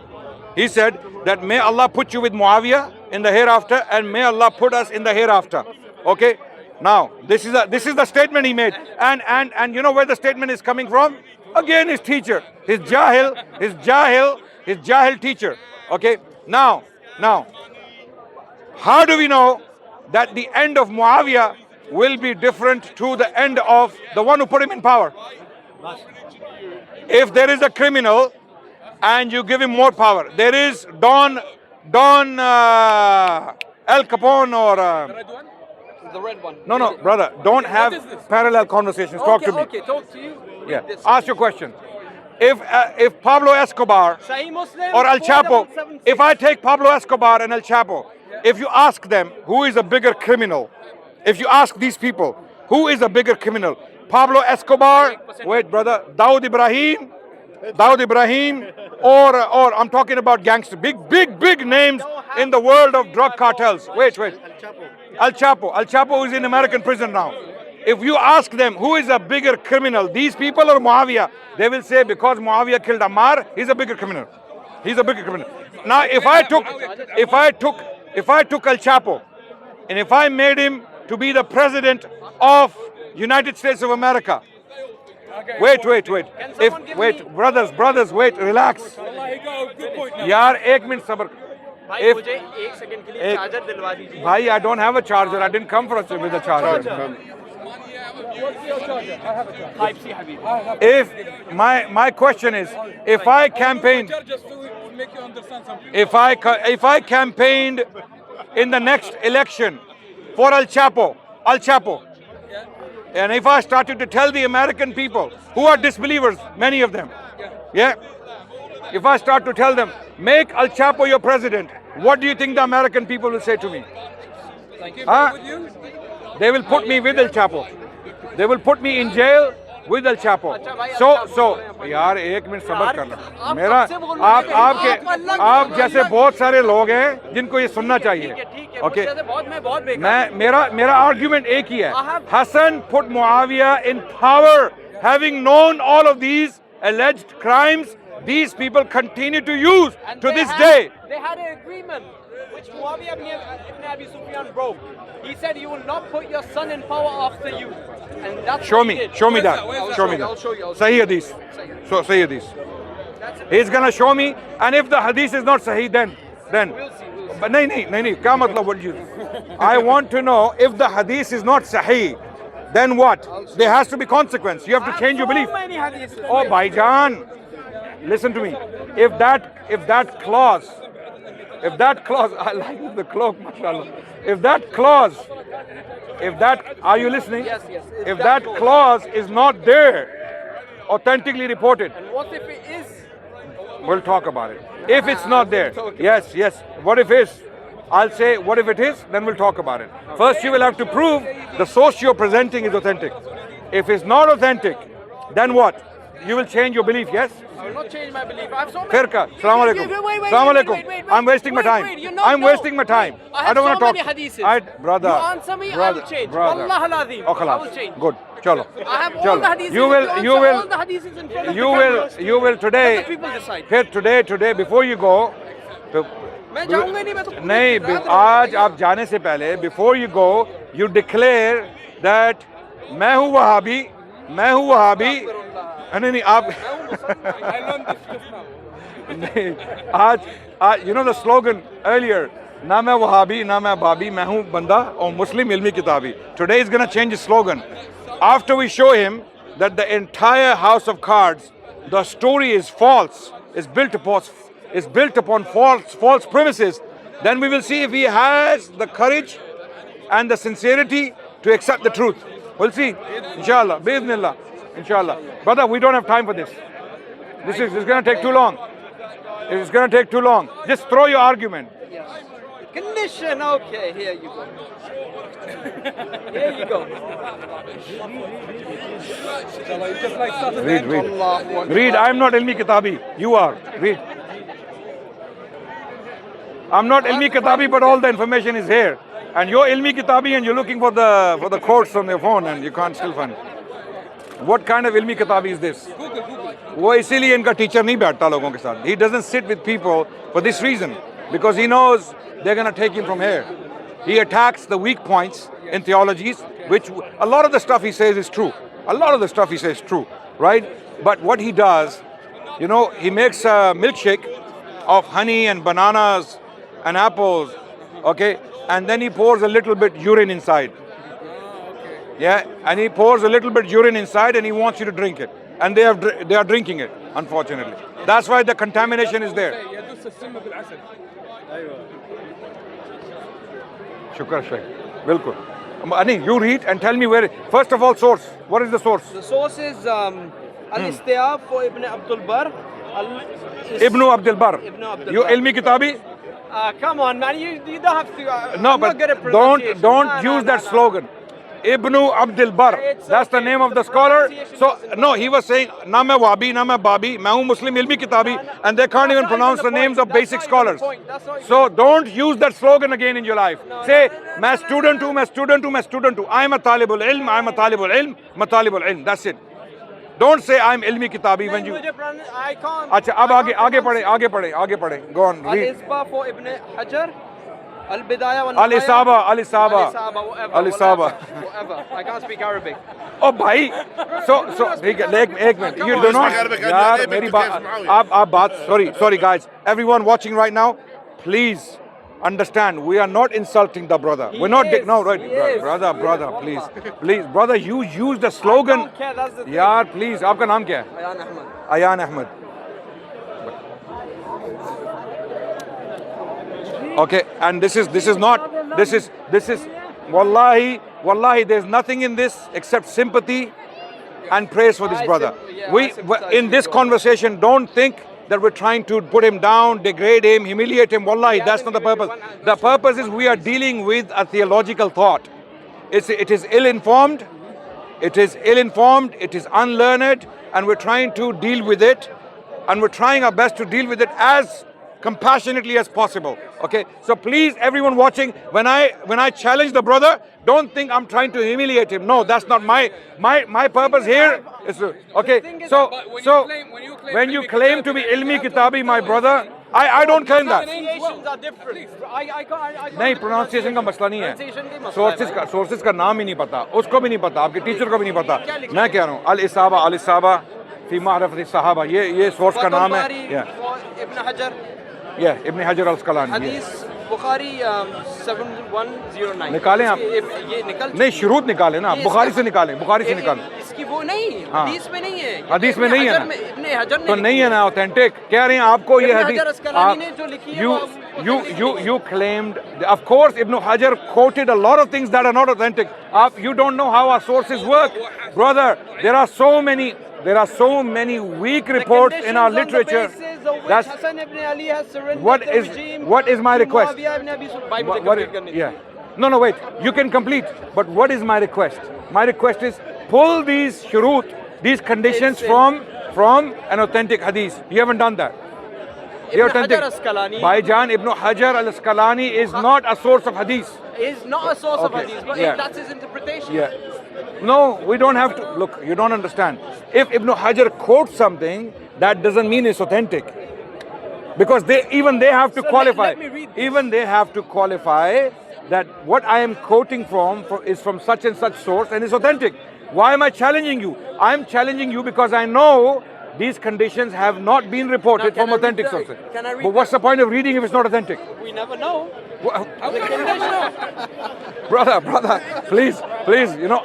A: that may Allah put you with Muawiyah in the hereafter and may Allah put us in the hereafter. Okay, now this is the statement he made, and you know where the statement is coming from? Again his teacher, his jahil teacher. Okay, now how do we know that the end of Muawiyah will be different to the end of the one who put him in power? If there is a criminal and you give him more power, there is Don Al Capone or
B: The red one.
A: no brother, don't have
E: is this?
A: parallel conversations. Talk to me.
B: Okay, talk to you.
A: Yeah, ask your question. If Pablo Escobar
B: Sahih Muslim
A: or Al Chapo,
B: 4776.
A: if I take Pablo Escobar and Al Chapo, if you ask them who is a bigger criminal, if you ask these people who is a bigger criminal, Pablo Escobar, wait brother, Dawood Ibrahim, or I'm talking about gangster, big names in the world of drug cartels. Wait. Al Chapo is in American prison now. If you ask them who is a bigger criminal, these people or Muawiyah, they will say because Muawiyah killed Ammar, he's a bigger criminal. Now if I took Al Chapo and if I made him to be the president of United States of America, wait, brothers, wait, relax. यार एक minute सब्र.
B: भाई मुझे एक second के लिए charger दिलवा दीजिए.
A: भाई, I don't have a charger. I didn't come for us with a charger.
B: Type C Habib.
A: If my question is, if I campaigned,
E: Just to make you understand something.
A: if I campaigned in the next election for Al Chapo, and if I started to tell the American people who are disbelievers, many of them, yeah, if I start to tell them, make Al Chapo your president, what do you think the American people will say to me? Huh? They will put me with Al Chapo. They will put me in jail with Al Chapo. So यार एक minute सब्र करना. मेरा आप जैसे बहुत सारे लोग हैं जिनको ये सुनना चाहिए. Okay. मेरा argument एक ही है. Hassan put Muawiyah in power, having known all of these alleged crimes. These people continue to use to this day.
B: They had an agreement which Muawiyah ibn Abi Sufyan broke. He said he will not put your son in power after you. And that's
A: Show
B: what he
A: me
B: did.
A: that. Show me
B: I'll show you.
A: that. Sahih hadith. So Sahih hadith. He's gonna show me, and if the hadith is not Sahih, then.
B: We'll see.
A: But nahi. Kya matlab what you? I want to know if the hadith is not Sahih, then what? There has to be consequence. You have to change your belief.
B: So many hadiths.
A: Oh, Bhaijan, listen to me. If that clause, I like the cloak, mashallah. Are you listening?
B: Yes.
A: If that clause is not there, authentically reported,
B: And what if it is?
A: we'll talk about it. If it's not there, yes. What if it is? I'll say, what if it is? Then we'll talk about it. First, you will have to prove the source you're presenting is authentic. If it's not authentic, then what? You will change your belief, yes?
B: I will not change my belief. I have so many.
A: Firqa, Assalamu alaikum.
B: Wait,
A: Assalamu alaikum.
B: wait.
A: I'm wasting my time.
B: You're not-
A: I'm
B: no.
A: wasting my time.
B: Wait. I have
A: don't want
B: so
A: to
B: many
A: talk.
B: hadiths.
A: Brother.
B: You answer me, I will change. Wallah al-azim.
A: Oh,
B: I will
A: khalas.
B: change.
A: Good. Chalo.
B: I have all
A: Chalo.
B: the hadiths.
A: You will
B: all the hadiths in front of the cameras.
A: you will today.
B: Let the people decide.
A: फिर today before you go.
B: मैं जाऊंगा नहीं, मैं तो
A: नहीं, आज आप जाने से पहले before you go, you declare that मैं हूँ वहाबी. नहीं आप
E: I learned this just now.
A: नहीं, आज you know the slogan earlier, ना मैं वहाबी ना मैं बाबी, मैं हूँ बंदा और मुस्लिम इल्मी किताबी. Today is going to change his slogan. After we show him that the entire house of cards, the story is false, is built upon false premises, then we will see if he has the courage and the sincerity to accept the truth. We'll see. Inshallah. Bismillah. Inshallah. Brother, we don't have time for this. This is going to take too long. It's going to take too long. Just throw your argument.
B: Condition, okay, here you go. Here you go.
E: Just like started
A: Read. Read. I'm not ilmi kitabi. You are. Read. I'm not ilmi kitabi, but all the information is here. And you're ilmi kitabi and you're looking for the quotes on your phone and you can't still find it. What kind of ilmi kitabi is this? वो इसीलिए इनका teacher नहीं बैठता लोगों के साथ. He doesn't sit with people for this reason, because he knows they're going to take him from here. He attacks the weak points in theologies, which a lot of the stuff he says is true. Right? But what he does, he makes a milkshake of honey and bananas and apples, okay? And then he pours a little bit urine inside. Yeah, and he pours a little bit urine inside and he wants you to drink it. And they are drinking it, unfortunately. That's why the contamination is there. Shukr Shaykh. Bilkul. Ani, you read and tell me where. First of all, source. What is the source?
B: The source is Al-Istiyab for Ibn Abdul Barr.
A: Ibn Abdul Barr. You ilmi kitabi?
B: Come on, man, you don't have to.
A: No,
B: I'm
A: but
B: not good at pronunciation.
A: don't use that slogan. Ibn Abdul Bar. That's the name of the scholar. So, no, he was saying, na main Wahabi, na main Babi, main hu Muslim ilmi kitabi, and they can't even pronounce the names of basic scholars. So, don't use that slogan again in your life. Say, main student hu, main student hu, main student hu. I am a talibul ilm, I am a talibul ilm, matalibul ilm. That's it. Don't say I am ilmi kitabi when you...
B: I can't.
A: अच्छा अब आगे पढ़े. Go on, read.
B: Al-Isba for Ibn Hajar. Al-Bidayah wa
A: Al-Isaba, Al-Isaba.
B: whatever.
A: Al-Isaba.
B: Whatever. I can't speak Arabic.
A: ओ भाई so ठीक है एक minute you do not यार मेरी बात आप बात sorry guys, everyone watching right now, please understand, we are not insulting the brother. We're not no right brother please brother, you use the slogan.
B: I don't care, that's the thing.
A: यार please आपका नाम क्या है?
B: Ayan Ahmad.
A: Ayan Ahmed. Okay, and this is wallahi there's nothing in this except sympathy and praise for this brother. In this conversation, don't think that we're trying to put him down, degrade him, humiliate him. Wallahi, that's not the purpose. The purpose is we are dealing with a theological thought. It is ill-informed, it is unlearned, and we're trying to deal with it, and we're trying our best to deal with it as compassionately as possible. Okay, so please, everyone watching, when I challenge the brother, don't think I'm trying to humiliate him. No, that's not my purpose here. Okay, so when you claim to be ilmi kitabi, my brother, I don't claim that.
B: Pronunciations are different. I can't.
A: नहीं, pronunciation का मसला नहीं
B: Pronunciation का
A: है.
B: मसला है.
A: Sources का नाम ही नहीं पता, उसको भी नहीं पता, आपके टीचर को भी नहीं पता. मैं कह रहा हूँ, Al-Isaba fi ma'rifati sahaba, ये source का नाम है. Yeah.
B: Ibn Hajar.
A: Yeah, Ibn Hajar al-Asqalani.
B: Hadith Bukhari 7109.
A: निकालें आप.
B: ये निकल.
A: नहीं, शुरूत निकालें ना, बुखारी से निकालें, बुखारी से निकालें.
B: इसकी वो नहीं,
A: हाँ.
B: हदीस में नहीं है.
A: हदीस में नहीं है ना.
B: इब्न हजर ने
A: तो नहीं है ना ऑथेंटिक. कह रहे हैं आपको ये
B: इब्न
A: हदीस.
B: हजर अस्कलानी ने जो लिखी है
A: You claimed, of course, Ibn Hajar quoted a lot of things that are not authentic. You don't know how our sources work, brother. There are so many weak reports in our literature. That's
B: Hassan ibn Ali has surrendered
A: what is my request?
B: Yeah.
A: Yeah. No, wait. You can complete. But what is my request? My request is pull these shurut, these conditions from an authentic hadith. You haven't done that.
B: Ibn Hajar Asqalani.
A: Bhaijan, Ibn Hajar al-Asqalani is not a source of hadith.
B: Is not a source of
A: Okay.
B: hadith, but
A: Yeah.
B: that's his interpretation.
A: Yeah. No, we don't have to. Look, you don't understand. If Ibn Hajar quotes something, that doesn't mean it's authentic. Because they have to qualify.
B: let me read this.
A: Even they have to qualify that what I am quoting is from such and such source and is authentic. Why am I challenging you? I'm challenging you because I know these conditions have not been reported
B: Now,
A: from authentic
B: can I read
A: sources.
B: Can I read
A: But what's the point of reading if it's not authentic?
B: We never know.
A: Wha-
B: The condition.
A: Brother, please, you know,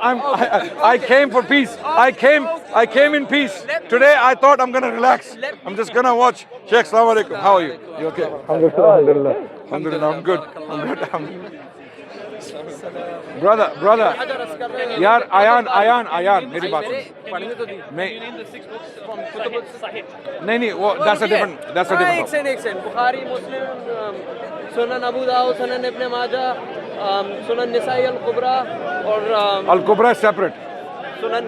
A: I came for peace. I came in peace. Today I thought I'm gonna relax. I'm just gonna watch. Sheikh, Assalamu alaikum. How are you? You okay? Alhamdulillah. I'm good. Brother,
B: Hajar Asqalani.
A: यार आयान मेरी बात सुन.
B: पढ़ने तो दी.
A: मैं
D: You name the 6 books from Kutub Sahih.
A: नहीं वो that's a different
B: एक second Bukhari मुस्लिम सुनन अबू दाऊद सुनन इब्न माजा सुनन निसाई अल कुबरा और
A: Al-Kubra is separate.
B: सुनन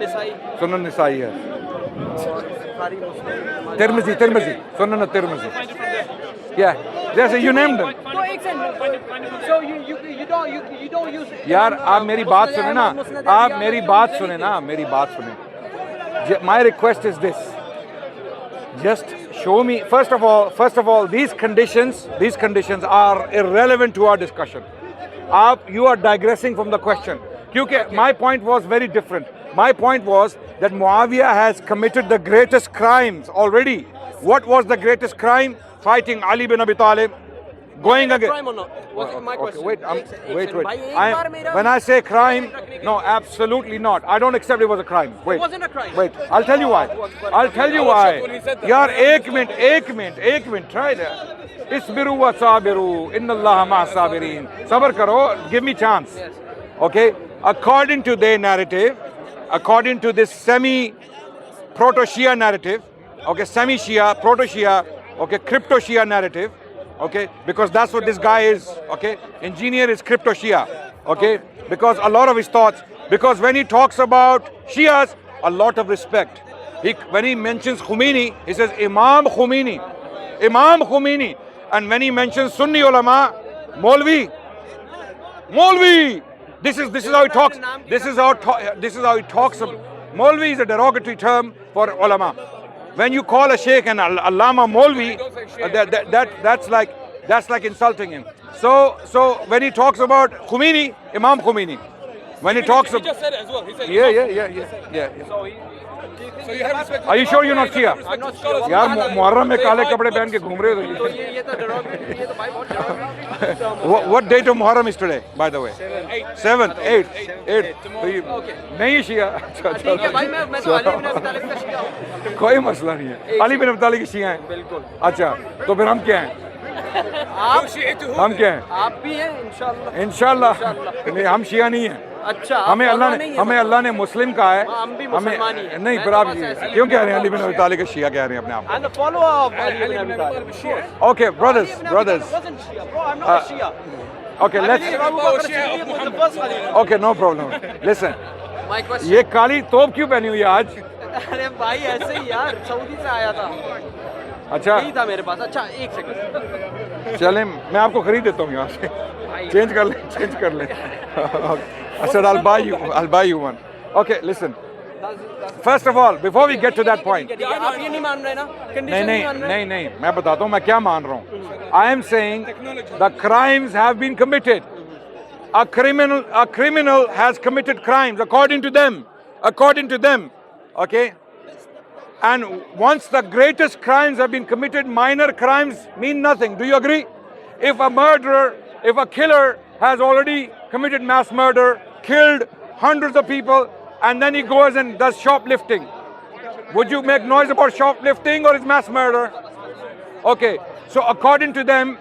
B: निसाई
A: है.
B: बुखारी मुस्लिम
A: Tirmizi, Sunan al-Tirmizi. Yeah, that's it, you named them.
B: तो एक second so you don't use
A: यार आप मेरी बात सुने ना, मेरी बात सुने. My request is this. Just show me, first of all, these conditions are irrelevant to our discussion. You are digressing from the question. Because my point was very different. My point was that Muawiyah has committed the greatest crimes already. What was the greatest crime? Fighting Ali bin Abi Talib. Going again.
B: crime or not? Was it my question?
A: Wait.
B: एक बार
A: When I say crime, no, absolutely not. I don't accept it was a crime. Wait.
B: It wasn't a crime.
A: Wait, I'll tell you why. यार एक minute. Try that. Isbiru wa sabiru. Inna Allah ma sabirin. Sabr karo. Give me chance. Okay. According to their narrative, according to this semi-proto-Shia narrative, okay, semi-Shia, proto-Shia, okay, crypto-Shia narrative, okay, because that's what this guy is, okay, engineer is crypto-Shia, okay, because a lot of his thoughts, Because when he talks about Shias, a lot of respect. When he mentions Khomeini, he says Imam Khomeini. Imam Khomeini. And when he mentions Sunni ulama, Maulvi. Maulvi. This is how he talks. This is how he talks. Maulvi is a derogatory term for ulama. When you call a sheikh an allama Maulvi, that's like insulting him. So when he talks about Khomeini, Imam Khomeini. When he talks
E: He
A: about
E: just said it as well. He said
A: yeah.
E: So you have respect.
A: Are you sure you're not Shia?
B: I'm not sure.
A: यार मुहर्रम में काले कपड़े पहन के घूम रहे हो
B: तो ये तो derogatory, ये तो भाई बहुत derogatory.
A: What date of Muharram is today, by the way? 7th, 8th. नहीं है शिया. अच्छा
B: ठीक है भाई, मैं तो अली इब्न अबी तालिब का शिया हूँ.
A: कोई मसला नहीं है. अली बिन अबी तालिब की शिया हैं.
B: बिल्कुल.
A: अच्छा तो फिर हम क्या हैं? हम क्या हैं?
B: आप भी हैं इंशाल्लाह.
A: इंशाल्लाह. नहीं हम शिया नहीं हैं.
B: अच्छा.
A: हमें अल्लाह ने मुस्लिम कहा है.
B: हम भी मुसलमान ही हैं.
A: नहीं पर आप क्यों कह रहे हैं अली बिन अबी तालिब के शिया कह रहे हैं अपने आप?
B: I'm the follower of Ali ibn Abi Talib.
A: Okay, brothers.
B: Wasn't Shia, bro. I'm not a Shia.
A: Okay, let's.
B: Abu Bakr Siddiq was the first Khalifa.
A: Okay, no problem. Listen.
B: My question.
A: ये काली तोप क्यों पहनी हुई है आज?
B: अरे भाई ऐसे ही यार, सऊदी से आया था.
A: अच्छा
B: यही था मेरे पास. अच्छा एक सेकंड.
A: चलें मैं आपको खरीद देता हूँ यहाँ से. चेंज कर लें. I said I'll buy you one. Okay, listen. First of all, before we get to that point.
B: आप ये नहीं मान रहे ना? Condition नहीं मान रहे?
A: नहीं मैं बताता हूँ मैं क्या मान रहा हूँ. I am saying the crimes have been committed. A criminal has committed crimes according to them. Okay? And once the greatest crimes have been committed, minor crimes mean nothing. Do you agree? If a killer has already committed mass murder, killed hundreds of people, and then he goes and does shoplifting, would you make noise about shoplifting or is mass murder? Okay, so according to them,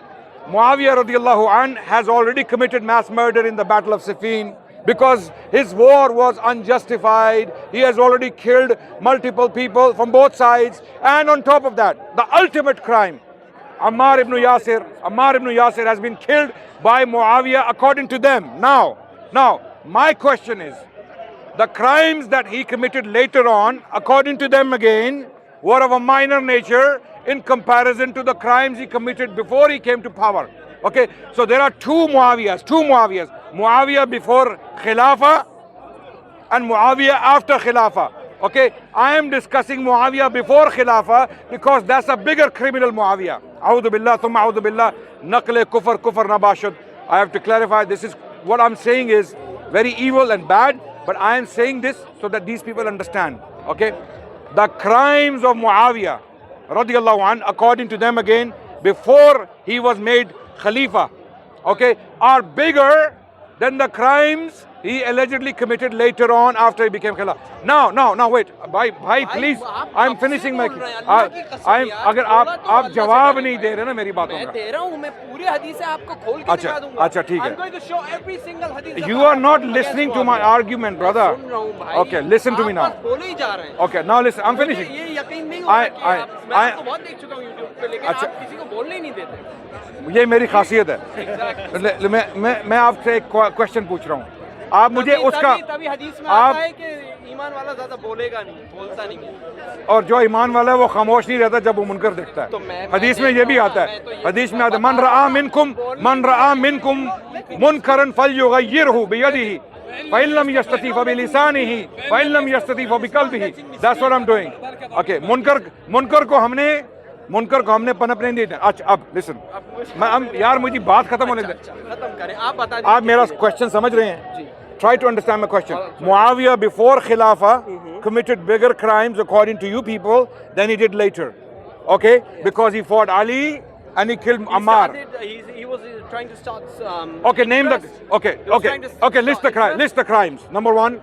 A: Muawiyah radiallahu anh has already committed mass murder in the Battle of Siffin because his war was unjustified. He has already killed multiple people from both sides. And on top of that, the ultimate crime, Ammar ibn Yasir has been killed by Muawiyah according to them. Now, my question is, the crimes that he committed later on, according to them again, were of a minor nature in comparison to the crimes he committed before he came to power. Okay, so there are two Muawiyahs. Muawiyah before Khilafah and Muawiyah after Khilafah. Okay, I am discussing Muawiyah before Khilafah because that's a bigger criminal Muawiyah. A'udhu billah, thumma a'udhu billah, naqle kufr nabashad. I have to clarify, this is what I'm saying is very evil and bad, but I am saying this so that these people understand. Okay, the crimes of Muawiyah radiallahu anh, according to them again, before he was made Khalifa, okay, are bigger than the crimes he allegedly committed later on after he became Khalifa. Now, wait, bhai, please, I'm finishing my. अगर आप जवाब नहीं दे रहे ना मेरी बातों का.
B: मैं दे रहा हूँ, मैं पूरे हदीस से आपको खोल के दिखा दूँगा.
A: अच्छा ठीक है.
B: I'm going to show every single hadith.
A: You are not listening to my argument, brother.
B: सुन रहा हूँ भाई.
A: Okay, listen to me now.
B: आप बोले ही जा रहे हैं.
A: Okay, now listen, I'm finishing.
B: ये यकीन नहीं होता कि आप, मैं आपको बहुत देख चुका हूँ YouTube पे, लेकिन
A: अच्छा.
B: आप किसी को बोलने ही नहीं देते.
A: ये मेरी खासियत है. मैं आपसे एक क्वेश्चन पूछ रहा हूँ. आप मुझे उसका
B: तभी हदीस में आता है कि ईमान वाला ज्यादा बोलेगा नहीं, बोलता नहीं है.
A: और जो ईमान वाला है वो खामोश नहीं रहता जब वो मुनकर देखता है. हदीस में ये भी आता है. हदीस में आता है मन रआ मिनकुम मुनकरन फलयुगय्यिरहु बियदिही फ़इन लम यस्तती फ़बिलिसानिही फ़इन लम यस्तती फ़बिक़ल्बिही. That's what I am doing. Okay, मुनकर को हमने पनपने नहीं दिया. अच्छा अब लिसन, यार मुझे बात खत्म होने दे.
B: खत्म करें, आप बता दीजिए.
A: आप मेरा क्वेश्चन समझ रहे हैं? Try to understand my question. Muawiyah before Khilafah committed bigger crimes according to you people than he did later. Okay? Because he fought Ali and he killed Ammar.
B: He was trying to start.
A: Okay, name the. Okay. List the crimes. Number one,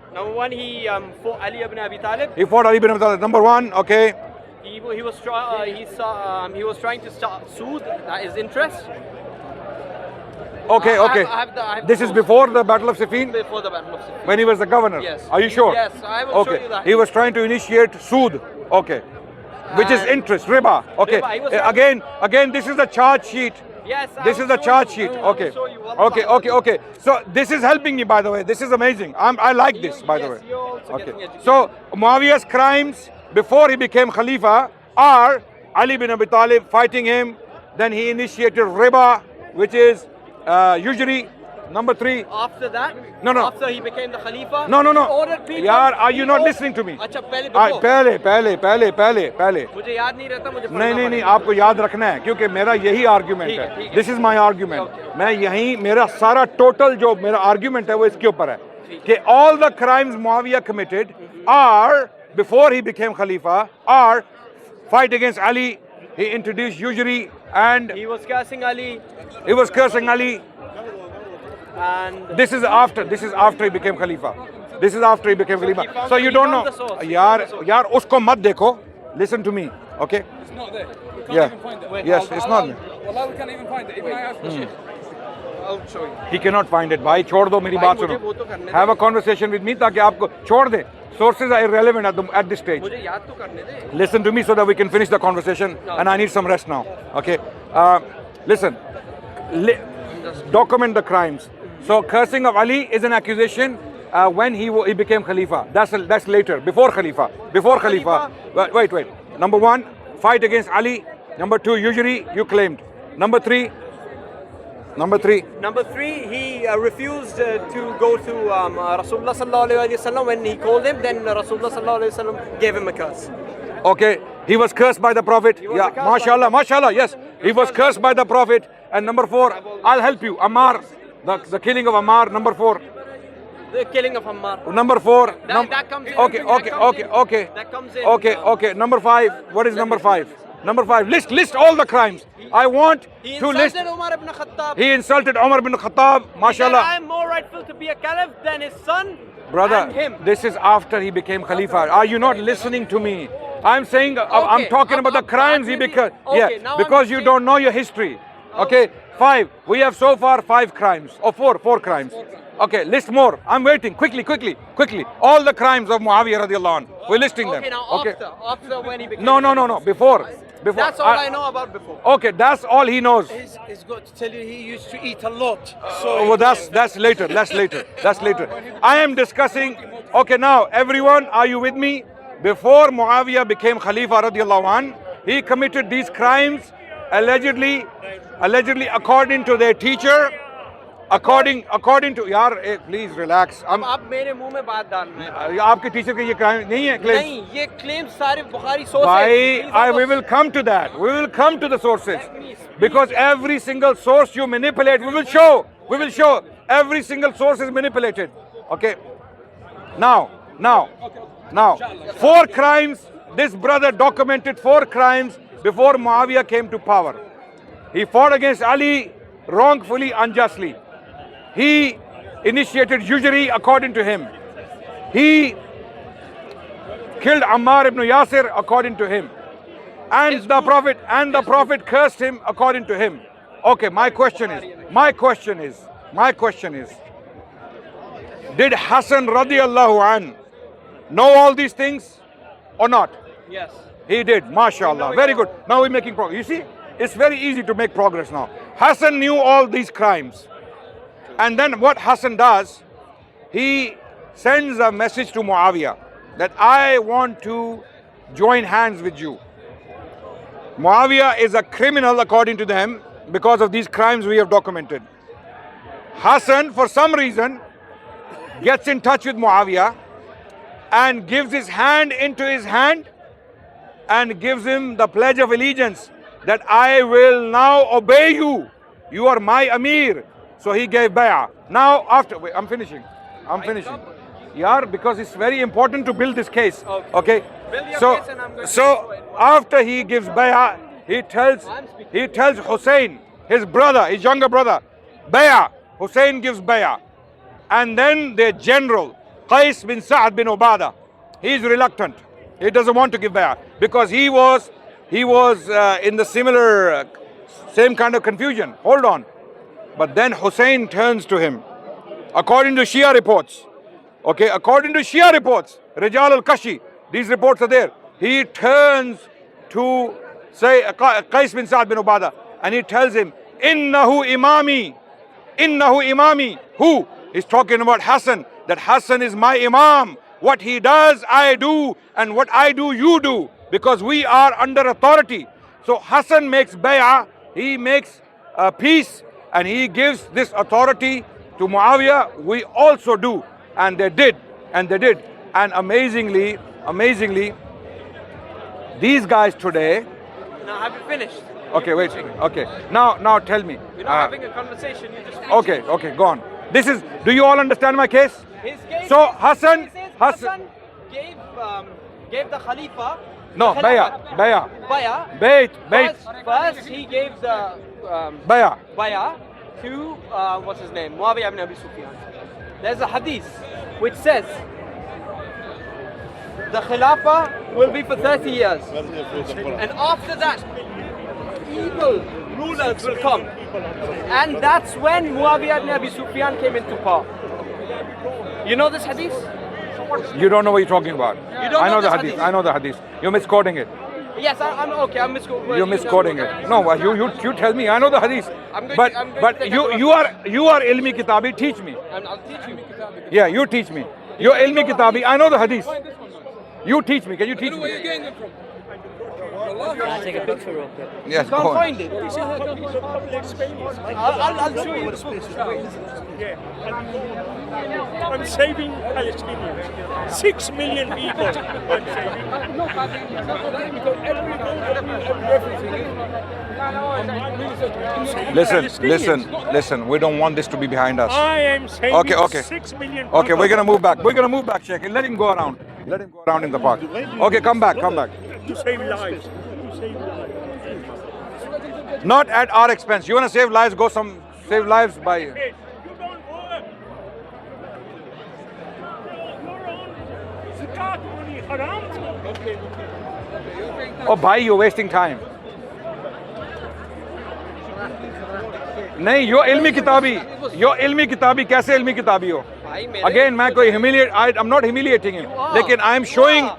B: he fought Ali ibn Abi Talib.
A: he fought Ali ibn Abi Talib. Number one, okay.
B: He was trying to start Sood, his interest.
A: Okay.
B: I have
A: This is before the Battle of Siffin?
B: Before the Battle of Siffin.
A: When he was the governor?
B: Yes.
A: Are you sure?
B: Yes, I will show you that.
A: He was trying to initiate Sood. Okay. Which is interest, riba. Okay.
B: Riba,
A: Again, this is the charge sheet
B: Yes, I
A: This
B: will
A: is the
B: show
A: charge
B: you.
A: sheet.
B: I will
A: Okay.
B: show you. Wallah.
A: Okay, okay, okay. So this is helping me, by the way. This is amazing. I like this, by the
B: Yes,
A: way.
B: you're also getting
A: Okay.
B: educated.
A: So Muawiyah's crimes before he became Khalifa are Ali bin Abi Talib fighting him. Then he initiated riba, which is usury. Number 3.
B: After that,
A: No, no.
B: after he became the Khalifa,
A: No, no, no.
B: he ordered people.
A: Yaar, are you
B: he
A: not
B: or-
A: listening to me?
B: अच्छा पहले before.
A: पहले
B: मुझे याद नहीं रहता मुझे
A: नहीं नहीं नहीं आपको याद रखना है क्योंकि मेरा यही आर्ग्यूमेंट
B: ठीक है,
A: है
B: ठीक है।
A: दिस इज माय आर्ग्यूमेंट मैं यही मेरा सारा टोटल जो मेरा आर्ग्यूमेंट है वो इसके ऊपर है कि all the crimes Muawiya committed are before he became खलीफा or fight against Ali he introduced usury and
B: He was cursing Ali
A: he was cursing Ali
B: and
A: this is after he became khalifa this is after he became
B: he
A: khalifa
B: found-
A: so you
B: he
A: don't
B: found
A: know
B: the source.
A: यार उसको मत देखो listen to me okay
E: It's not there. We can't
A: Yeah.
E: even find it.
B: Wait,
A: yes it's not
E: Wallah, we can't even find it. Even I asked Bashir.
B: I'll show you.
A: he cannot find it भाई छोड़ दो मेरी
B: भाई,
A: बात
B: मुझे
A: सुनो
B: वो तो करने दे।
A: have a conversation with me ताकि आपको छोड़ दे sources are irrelevant at this stage
B: मुझे याद तो करने दे.
A: listen to me so that we can finish the conversation and I need some rest now okay listen document the crimes so cursing of Ali is an accusation when he became Khalifa that's later before Khalifa wait number 1 fight against Ali number 2 usury you claimed number 3
B: Number 3, he refused to go to Rasulullah sallallahu alaihi wasallam when he called him. Then Rasulullah sallallahu alaihi wasallam gave him a curse.
A: okay he was cursed by the prophet
B: was
A: yeah
B: cursed by
A: mashallah yes he was cursed by the prophet and number 4 I'll help you Ammar the killing of Ammar number 4
B: The killing of Ammar.
A: number 4
B: That comes in.
A: okay
B: That
A: okay
B: comes
A: okay
B: in.
A: okay
B: That comes in.
A: okay number 5 what is number 5 number 5 list all the crimes I want
B: He
A: to list
B: insulted Umar ibn Khattab.
A: he insulted Umar bin Khattab
B: He said,
A: mashallah
B: I am more rightful to be a caliph than his son
A: brother
B: and him.
A: this is after he became Khalifa are you not listening to me I'm saying I'm
B: Okay,
A: talking about the crimes he
B: maybe-
A: because
B: okay,
A: yeah
B: now
A: because
B: I'm
A: you
B: saying-
A: don't know your history okay 5 we have so far 5 crimes or 4 crimes okay list more I'm waiting quickly all the crimes of Muawiyah radiyallahu anhu we're listing
B: Okay,
A: them
B: now after when he became
A: no before
B: That's all I know about before.
A: okay that's all he knows
H: He's got to tell you he used to eat a lot. So
A: well, that's later I am discussing okay now everyone are you with me before Muawiyah became Khalifa radiyallahu anhu he committed these crimes allegedly according to their teacher according to यार please relax
B: अब आप मेरे मुंह में बात डाल रहे हैं.
A: आपके टीचर के ये क्राइम नहीं है claims
B: नहीं, ये claims सारे Bukhari sources.
A: Why? We will come to that. We will come to the sources. Because every single source you manipulate, we will show. Every single source is manipulated. Okay. Now. 4 crimes. This brother documented 4 crimes before Muawiyah came to power. He fought against Ali wrongfully, unjustly. He initiated usury according to him. He killed Ammar ibn Yasir according to him. And the prophet cursed him according to him. Okay, my question is, did Hassan radiallahu an know all these things or not?
B: Yes.
A: He did, mashallah. Very good. Now we're making progress. You see, it's very easy to make progress now. Hassan knew all these crimes. And then what Hassan does, he sends a message to Muawiyah that I want to join hands with you. Muawiyah is a criminal according to them because of these crimes we have documented. Hassan, for some reason, gets in touch with Muawiyah and gives his hand into his hand and gives him the pledge of allegiance that I will now obey you. You are my Amir. So he gave bay'ah. Now wait, I'm finishing. Yeah, because it's very important to build this case. Okay.
B: Build your
A: So
B: case and I'm going to
A: so after he gives bay'ah, he tells Hussein, his brother, his younger brother, bay'ah. Hussein gives bay'ah. And then the general, Qais bin Sa'ad bin Ubadah, he is reluctant. He doesn't want to give bay'ah because he was in the same kind of confusion. Hold on. But then Hussein turns to him. According to Shia reports, Rijal al-Kashi, these reports are there. He turns to say Qais bin Sa'ad bin Ubadah and he tells him, Innahu imami. Innahu imami. Who? He's talking about Hassan. That Hassan is my imam. What he does, I do. And what I do, you do. Because we are under authority. So Hassan makes bay'ah. He makes peace. And he gives this authority to Muawiyah. We also do. And they did. And they did. And amazingly, these guys today.
B: Now, have you finished?
A: Okay, wait. Okay. Now tell me.
B: You're not having a conversation. You just.
A: Okay, go on. This is. Do you all understand my case?
B: His case.
A: So Hassan
B: gave the Khalifa.
A: No,
B: the
A: bay'ah.
B: Bay'ah.
A: Bait.
B: First, he gave the
A: Bay'ah.
B: bay'ah to what's his name, Muawiyah ibn Abi Sufyan. There's a hadith which says the Khilafah will be for 30 years, and after that, evil rulers will come, and that's when Muawiyah ibn Abi Sufyan came into power. You know this hadith?
A: You don't know what you're talking about.
B: You don't
A: I know
B: know
A: the
B: this
A: hadith.
B: hadith?
A: I know the hadith. You're misquoting it.
B: Yes, I'm okay. I'm misquoting.
A: You're misquoting it. No, you tell me. I know the hadith.
B: I'm going
A: But
B: to take
A: you are ilmi kitabi. Teach me.
B: I'll teach you.
A: Yeah, you teach me. You're ilmi kitabi. I know the hadith. You teach me. Can you teach
E: Where are you
A: me?
E: getting them from?
G: I'll take a picture real quick.
A: Yes, go
B: Can't
A: on.
B: find it. I'll show you.
I: I'm saving Palestinians. 6 million people. I'm saving.
A: Listen. We don't want this to be behind us.
I: I am saving
A: Okay.
I: 6 million people.
A: Okay, we're gonna move back, Sheikh. Let him go around. Let him go around in the park. Okay, come back.
I: To save lives. To save lives.
A: Not at our expense. You wanna save lives? Save lives by.
I: You don't work. Your own zakat money haram.
A: Oh, bhai, you're wasting time. नहीं, you're ilmi kitabi. कैसे ilmi kitabi हो? Again, मैं कोई I'm not humiliating him. लेकिन I'm showing.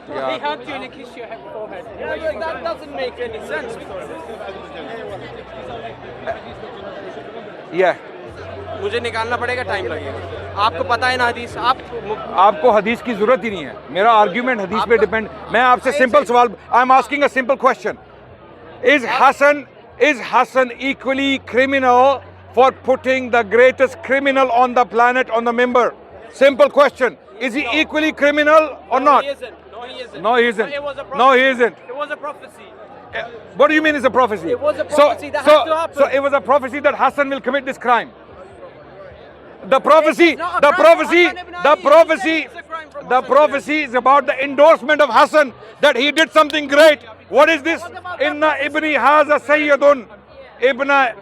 B: He hugged you and he kissed your forehead. Yeah, that doesn't make any sense.
A: Yeah.
B: मुझे निकालना पड़ेगा, time लगेगा. आपको पता है ना हदीस?
A: आपको हदीस की जरूरत ही नहीं है. मेरा आर्ग्यूमेंट हदीस पे डिपेंड. मैं आपसे सिंपल सवाल. I'm asking a simple question. Is Hassan equally criminal for putting the greatest criminal on the planet on the minbar? Simple question. Is he equally criminal or not?
B: No, he isn't.
A: No, he isn't.
B: It was a prophecy.
A: What do you mean it's a prophecy?
B: It was a prophecy that had to happen.
A: So it was a prophecy that Hassan will commit this crime. The prophecy is about the endorsement of Hassan that he did something great. What is this? Inna ibni haza sayyidun. Inna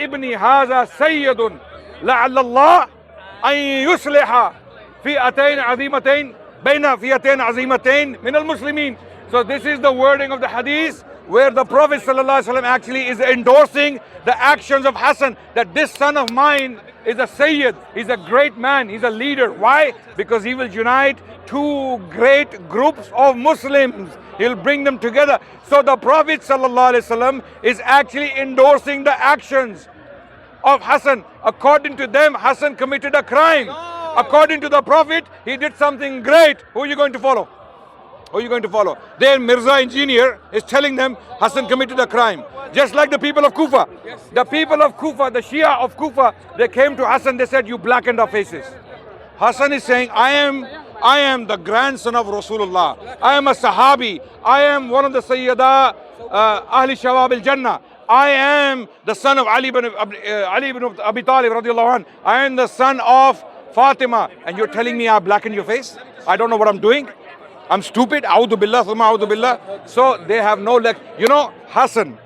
A: ibni haza sayyidun. La'alla Allah an yusliha fi'atayn azimatayn bayna fi'atayn azimatayn min al-muslimin. So this is the wording of the hadith where the Prophet ﷺ actually is endorsing the actions of Hassan, that this son of mine is a Sayyid, he's a great man, he's a leader. Why? Because he will unite two great groups of Muslims. He'll bring them together. So the Prophet ﷺ is actually endorsing the actions of Hassan. According to them, Hassan committed a crime. According to the Prophet, he did something great. Who are you going to follow? Who are you going to follow? Their Mirza engineer is telling them Hassan committed a crime. Just like the people of Kufa. The people of Kufa, the Shia of Kufa, they came to Hassan, they said, you blackened our faces. Hassan is saying, I am the grandson of Rasulullah. I am a Sahabi. I am one of the Sayyida Ahli Shawab al-Jannah. I am the son of Ali ibn Abi Talib radiallahu anh. I am the son of Fatima. And you're telling me I blackened your face? I don't know what I'm doing. I'm stupid. A'udhu billah, thumma a'udhu billah. So they have no leg. You know, Hassan,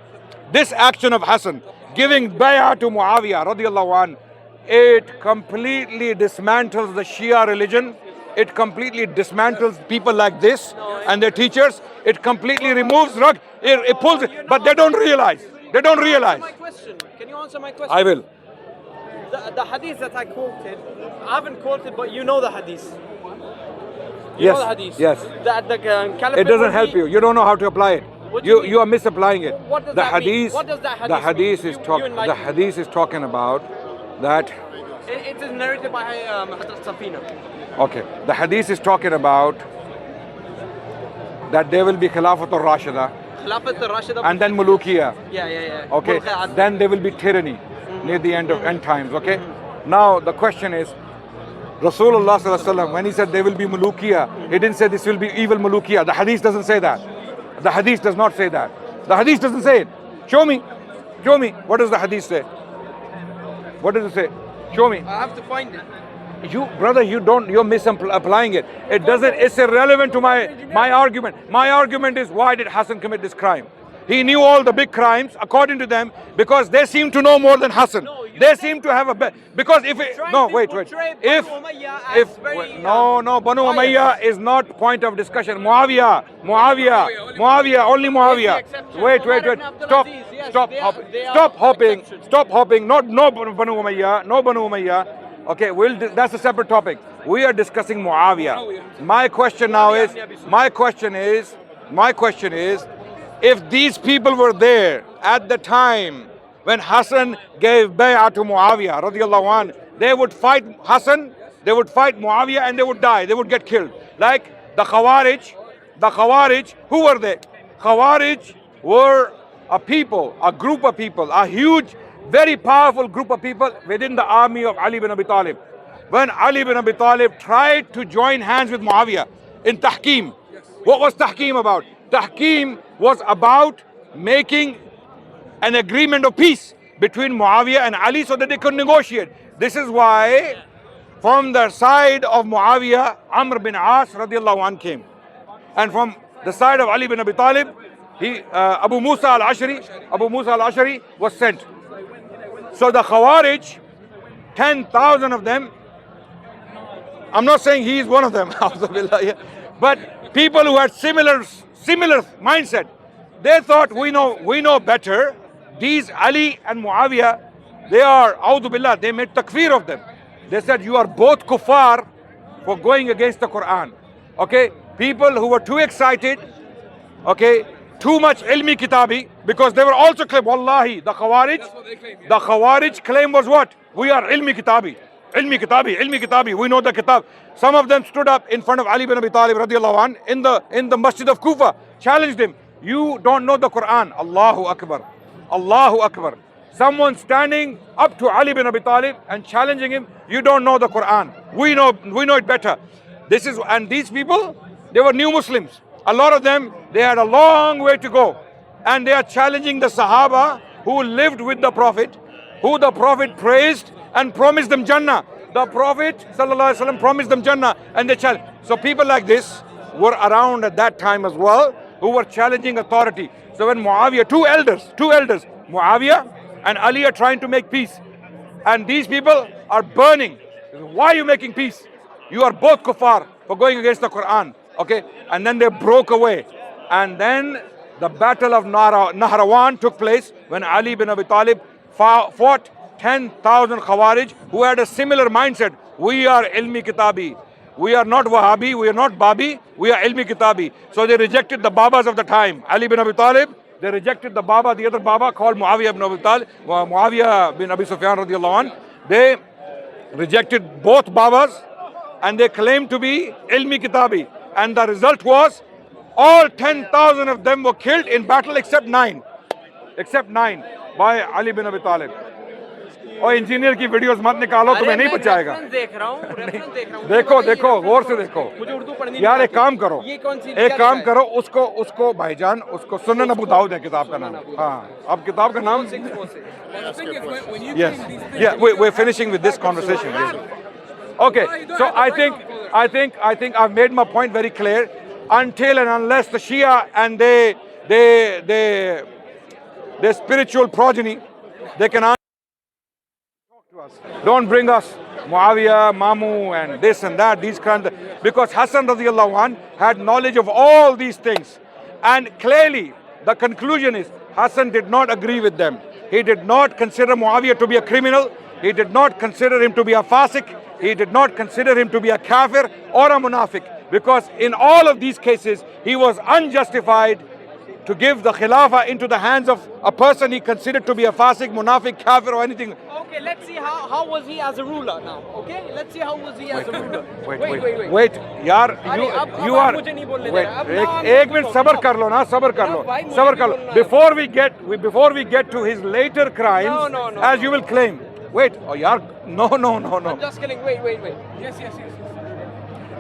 A: this action of Hassan, giving bay'ah to Muawiyah radiallahu anh, it completely dismantles the Shia religion. It completely dismantles people like this and their teachers. It completely removes it pulls it, but they don't realize. They don't realize.
B: Can you answer my question?
A: I will.
B: The hadith that I quoted, I haven't quoted, but you know the hadith. You
A: Yes.
B: know the hadith.
A: Yes.
B: The
A: It doesn't help you. You don't know how to apply it.
B: What do you mean?
A: You are misapplying it.
B: What does
A: The
B: that mean?
A: hadith,
B: What does that
A: the
B: hadith mean?
A: hadith is
B: You
A: talking.
B: enlighten
A: The
B: me.
A: hadith is talking about that.
B: It is narrated by Hazrat Safina.
A: Okay, the hadith is talking about that there will be Khilafat al-Rashida
B: Khilafat al-Rashida.
A: and then Mulukiya.
B: Yeah.
A: Okay,
B: Mulk-e-Adl.
A: then there will be tyranny near the end of end times. Okay, now the question is, Rasulullah sallallahu alaihi wasallam, when he said there will be Mulukiya, he didn't say this will be evil Mulukiya. The hadith doesn't say that. The hadith does not say that. The hadith doesn't say it. Show me. What does the hadith say? What does it say? Show me.
B: I have to find it.
A: You, brother, you're misapplying it. It doesn't, it's irrelevant to my argument. My argument is, why did Hassan commit this crime? He knew all the big crimes, according to them, because they seem to know more than Hassan. They seem to have a because if it, no, wait. If no, Banu Umayyah is not point of discussion. Muawiyah, only Muawiyah. Wait. Stop hopping. No Banu Umayyah. Okay, that's a separate topic. We are discussing Muawiyah. My question is, if these people were there at the time when Hassan gave bay'ah to Muawiyah radiallahu an, they would fight Hassan, they would fight Muawiyah, and they would die, they would get killed. Like the Khawarij, who were they? Khawarij were a group of people, a huge, very powerful group of people within the army of Ali bin Abi Talib. When Ali bin Abi Talib tried to join hands with Muawiyah in Tahkim, what was Tahkim about? Tahkim was about making an agreement of peace between Muawiyah and Ali so that they could negotiate. This is why from the side of Muawiyah, Amr bin As radiallahu anh came. And from the side of Ali bin Abi Talib, Abu Musa al-Ashari was sent. So the Khawarij, 10,000 of them, I'm not saying he is one of them, but people who had similar mindset, they thought we know better. These Ali and Muawiyah, they are, A'udhu Billah, they made takfir of them. They said, you are both kuffar for going against the Quran. Okay, people who were too excited, okay, too much ilmi kitabi, because they were also claiming, wallahi, the Khawarij claim was what? We are ilmi kitabi, we know the kitab. Some of them stood up in front of Ali bin Abi Talib radiallahu anh in the masjid of Kufa, challenged him. You don't know the Quran. Allahu Akbar. Someone standing up to Ali bin Abi Talib and challenging him, you don't know the Quran. We know it better. And these people, they were new Muslims. A lot of them, they had a long way to go. And they are challenging the Sahaba who lived with the Prophet, who the Prophet praised and promised them Jannah. The Prophet ﷺ promised them Jannah, and they challenged. So people like this were around at that time as well, who were challenging authority. So when Muawiyah, two elders, Muawiyah and Ali are trying to make peace. And these people are burning. Why are you making peace? You are both kuffar for going against the Quran. Okay? And then they broke away. And then the battle of Nahrawan took place when Ali bin Abi Talib fought 10,000 Khawarij who had a similar mindset. We are ilmi kitabi. We are not Wahhabi, we are not Babi, we are ilmi kitabi. So they rejected the Babas of the time. Ali bin Abi Talib, they rejected the Baba, the other Baba called Muawiyah bin Abi Talib, Muawiyah bin Abi Sufyan radiallahu anh. They rejected both Babas and they claimed to be ilmi kitabi. And the result was all 10,000 of them were killed in battle except 9 by Ali bin Abi Talib. और engineer की videos मत निकालो, तुम्हें नहीं बचाएगा। देखो गौर से देखो। यार एक काम करो, उसको भाईजान, उसको सुनन अबू दाऊद है किताब का नाम। हाँ, अब किताब का नाम। Yes, we're finishing with this conversation. Okay, so I think I've made my point very clear. Until and unless the Shia and their spiritual progeny, they can answer to us. Don't bring us Muawiyah, Mamu and this and that, these kinds of, because Hassan radiallahu anh had knowledge of all these things. And clearly the conclusion is Hassan did not agree with them. He did not consider Muawiyah to be a criminal. He did not consider him to be a fasik. He did not consider him to be a kafir or a munafiq. Because in all of these cases, he was unjustified to give the Khilafah into the hands of a person he considered to be a Fasik, Munafiq, Kafir or anything.
B: Okay, let's see how was he as a ruler now. Okay, let's see how was he as a ruler.
A: Wait, यार,
B: अरे, अब
A: you
B: आप
A: are.
B: मुझे नहीं बोलने दे
A: Wait,
B: रहे, अब ना
A: एक
B: आप
A: मिनट
B: सुनो,
A: सबर
B: ना।
A: कर लो ना, सबर कर
B: ना,
A: लो,
B: भाई, मुझे
A: सबर
B: नहीं
A: कर लो.
B: बोलना।
A: Before we get to his later crimes,
B: No.
A: as you will claim. Wait, oh यार, no.
B: I'm just kidding. Wait.
E: Yes.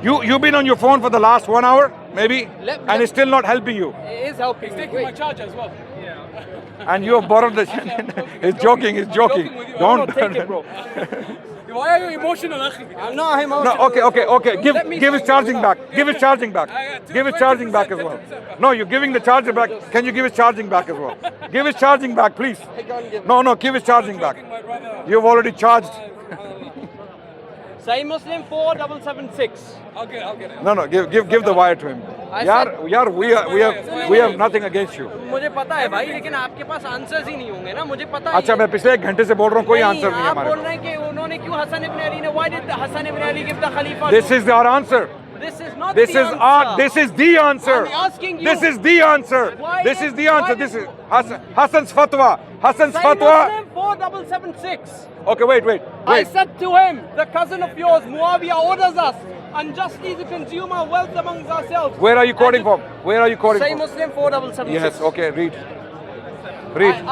A: You've been on your phone for the last 1 hour, maybe, and it's still not helping you.
B: It is helping
E: He's
B: me.
E: taking my
B: Wait.
E: charger as well.
A: And you have borrowed the. He's joking.
E: Joking with you.
A: Don't
B: Take it, bro.
E: Why are you emotional, akhi?
B: I'm not emotional.
A: No, okay.
B: Let me
A: Give his
B: say-
A: charging back. Give his charging back. Give his
E: 20%,
A: charging back as well.
E: 20%
A: No, you're giving the charger back. Can you give his charging back as well? Give his charging back, please.
B: I can't give.
A: No, give his charging back.
E: Joking, my brother.
A: You've already charged.
B: Sahih Muslim 4776.
E: I'll get it.
A: No, give the wire to him.
B: I
A: Yaar, we have nothing against you.
B: मुझे पता है भाई, लेकिन आपके पास answers ही नहीं होंगे ना, मुझे पता है।
A: अच्छा, मैं पिछले 1 घंटे से बोल रहा हूँ, कोई आंसर नहीं है
B: आप
A: हमारे
B: बोल
A: पास.
B: रहे हैं कि उन्होंने क्यों हसन इब्न अली ने why did Hassan ibn Ali give the Khalifa?
A: This is our answer.
B: This is not
A: This
B: the
A: is
B: answer.
A: this is the answer.
B: I'm asking you.
A: This is the answer.
B: Why
A: This
B: is-
A: is the answer.
B: why
A: This
B: is-
A: is Hassan's fatwa. Hassan's
B: Sahih
A: fatwa.
B: Muslim 4776.
A: Okay, wait.
B: I said to him, the cousin of yours, Muawiyah, orders us unjustly to consume our wealth amongst ourselves.
A: Where are you quoting from?
B: Sahih Muslim 4776.
A: Yes, okay, read.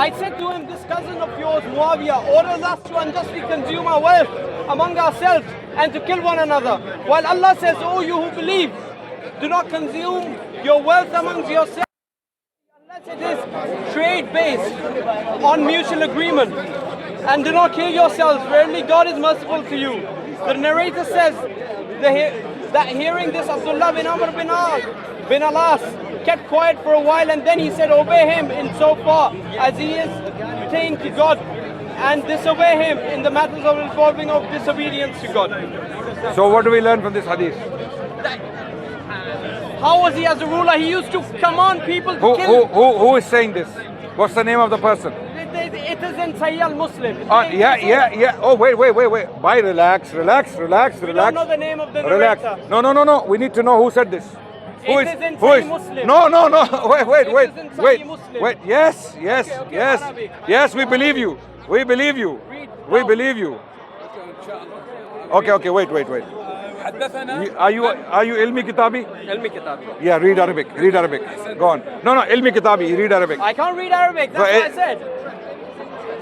B: I said to him, this cousin of yours, Muawiyah, orders us to unjustly consume our wealth among ourselves and to kill one another. While Allah says, oh, you who believe, do not consume your wealth amongst yourselves unless it is trade-based on mutual agreement. And do not kill yourselves. Verily, God is merciful to you. The narrator says that hearing this, Abdullah bin Amr bin Alas kept quiet for a while, and then he said, obey him in so far as he is pertained to God, and disobey him in the matters of involving of disobedience to God.
A: So what do we learn from this hadith?
B: How was he as a ruler? He used to command people to kill.
A: Who is saying this? What's the name of the person?
B: It is in Sahih al-Muslim.
A: Yeah. Oh, wait. Bye, relax.
B: We don't know the name of the
A: Relax.
B: narrator.
A: No. We need to know who said this.
B: It is in Sahih Muslim.
A: No. Wait.
B: It is in Sahih Muslim.
A: Wait. Yes.
B: Okay, Arabic.
A: Yes, we believe you. We believe you. Okay, wait.
E: حدثنا
A: Are you ilmi kitabi?
B: Ilmi kitabi.
A: Yeah, read Arabic. Go on. No, ilmi kitabi. Read Arabic.
B: I can't read Arabic. That's what I said.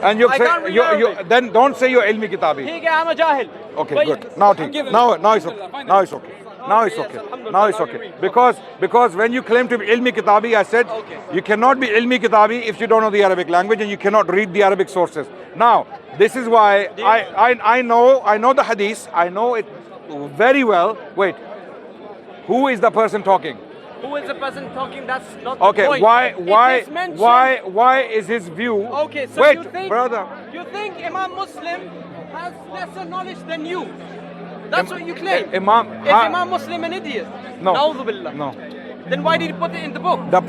A: And you
B: I can't read Arabic.
A: then don't say you're ilmi kitabi.
B: ठीक है, I'm a jahil.
A: Okay,
B: But
A: good. Now it's okay. Now it's okay. Because when you claim to be ilmi kitabi, I said you cannot be ilmi kitabi if you don't know the Arabic language and you cannot read the Arabic sources. Now, this is why I know the hadith. I know it very well. Wait. Who is the person talking?
B: Who is the person talking? That's not
A: Okay,
B: the point. It is mentioned-
A: why is his view?
B: Okay, so
A: wait,
B: you think,
A: brother.
B: You think Imam Muslim has lesser knowledge than you? That's what you claim. Is Imam Muslim an idiot?
A: No.
B: Na'udhu billah.
A: No.
B: Then why did he put it in the book?
A: The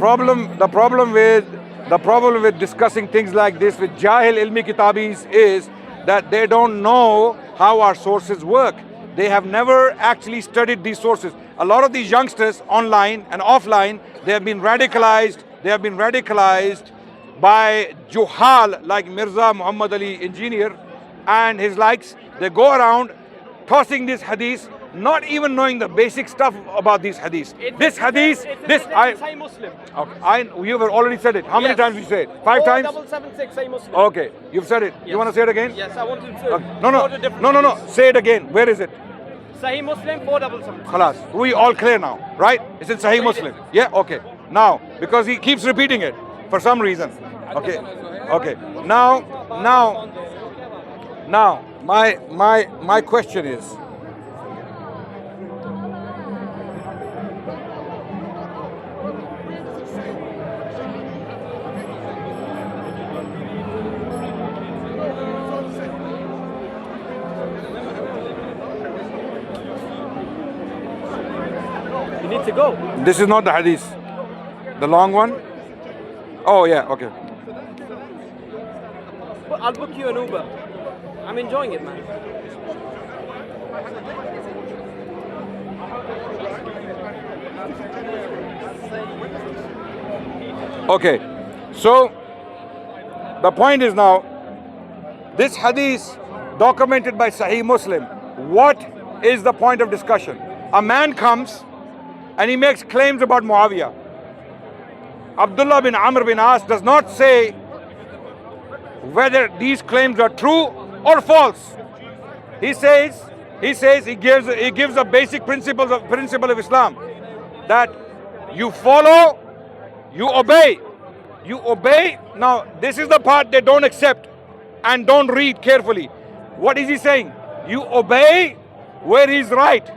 A: problem with discussing things like this with Jahil ilmi kitabis is that they don't know how our sources work. They have never actually studied these sources. A lot of these youngsters online and offline, they have been radicalized by Juhal like Mirza Muhammad Ali Engineer and his likes. They go around tossing this hadith, not even knowing the basic stuff about these hadiths.
B: Sahih Muslim.
A: Okay, you've already said it. How many
B: Yes.
A: times did you say it? 5 times?
B: 4776 Sahih Muslim.
A: Okay, you've said it. You want to say it again?
B: Yes, I want to
A: Okay.
B: quote a different
A: No.
B: hadith.
A: Say it again. Where is it?
B: Sahih Muslim 4776.
A: Khalas. We all clear now, right? It's in Sahih Muslim. Yeah. Okay. Now, because he keeps repeating it for some reason. Okay. Now, my question is.
B: You need to go.
A: This is not the hadith. The long one? Oh, yeah, okay.
B: I'll book you an Uber. I'm enjoying it, man.
A: Okay, so the point is now, this hadith documented by Sahih Muslim, what is the point of discussion? A man comes and he makes claims about Muawiyah. Abdullah bin Amr bin As does not say whether these claims are true or false. He gives a basic principle of Islam, that you follow, you obey. You obey. Now, this is the part they don't accept and don't read carefully. What is he saying? You obey where he's right,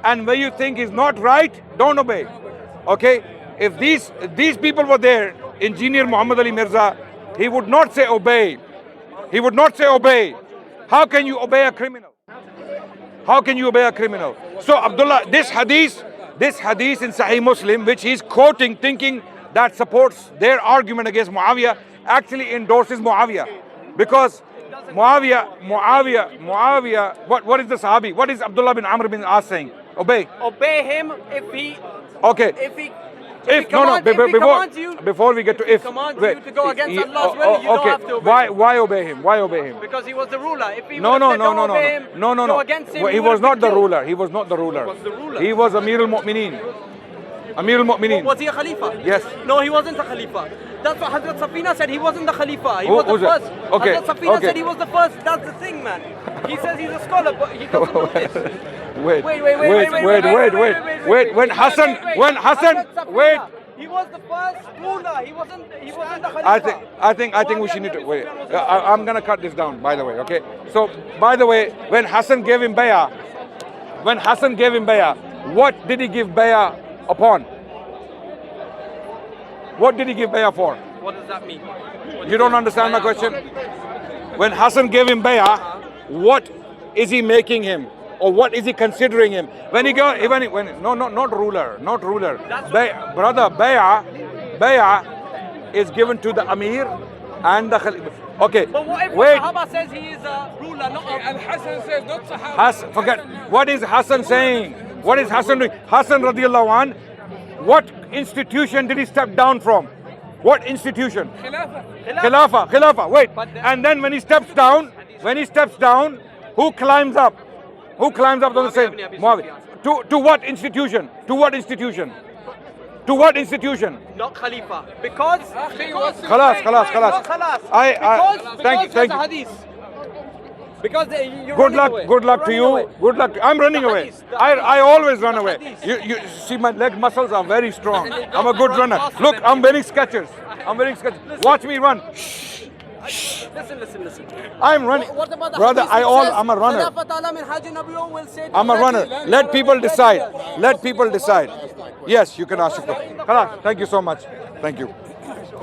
A: and where you think he's not right, don't obey. Okay? If these people were there, Engineer Muhammad Ali Mirza, he would not say obey. He would not say obey. How can you obey a criminal? How can you obey a criminal? So Abdullah, this hadith in Sahih Muslim, which he's quoting, thinking that supports their argument against Muawiyah, actually endorses Muawiyah. Because Muawiyah, what is the Sahabi? What is Abdullah bin Amr bin As saying? Obey.
B: Obey him if he.
A: Okay. Before we get to if,
B: commands you to go against Allah's will, you don't have to obey.
A: Why obey him? Why obey him?
B: Because he was the ruler. If he
A: No.
B: obey him, go against him,
A: He was not the ruler. He was not the ruler.
B: was the ruler.
A: He was Amir al-Mu'mineen. Amir al-Mu'mineen.
B: Was he a Khalifa?
A: Yes.
B: No, he wasn't a Khalifa. That's what Hazrat Safina said. He wasn't the Khalifa. He
A: Who-
B: was the
A: who's it?
B: first.
A: Okay,
B: Hazrat Safina
A: okay.
B: said he was the first. That's the thing, man. He says he's a scholar, but he doesn't know this.
A: Wait.
B: Wait.
A: When Hassan,
B: Hazrat Safina,
A: wait.
B: He was the first ruler. He wasn't the Khalifa.
A: I think we should need to wait. I'm gonna cut this down, by the way. Okay. So, by the way, when Hassan gave him bayah, what did he give bayah upon? What did he give bayah for?
B: What does that mean?
A: You don't understand my question? When Hassan gave him bayah, what is he making him? Or what is he considering him? Not ruler. Brother, bayah is given to the Amir and the Khalifa. Okay,
B: But what if
A: wait.
B: Sahaba says he is a ruler, not a...
E: Al-Hassan says not Sahaba.
A: Forget, what is Hassan saying? What is Hassan doing? Hassan radiallahu an, what institution did he step down from? What institution? Khilafah, wait. And then when he steps down, who climbs up? Who climbs up on the same? Muawiyah. To what institution? To what institution?
B: Not Khalifa. Because
A: Khalas.
B: Not khalas.
A: Thank you.
B: There's a hadith. Because you're
A: Good
B: running
A: luck.
B: away.
A: Good luck to
B: You're running
A: you.
B: away.
A: Good luck. I'm running
B: The
A: away.
B: hadith, the
A: I always run
B: The
A: away.
B: hadith.
A: You see, my leg muscles are very strong. I'm a good runner. Look, I'm wearing Skechers. Watch me run.
B: Listen.
A: I'm running.
B: What about the
A: Brother,
B: hadith that says,
A: I'm a runner.
B: Khilafat ta'ala min Haji Nabiyo will say to
A: I'm a
B: Hadi,
A: runner. Let people decide. Yes, you can ask your question. Khalas, thank you so much. Thank you.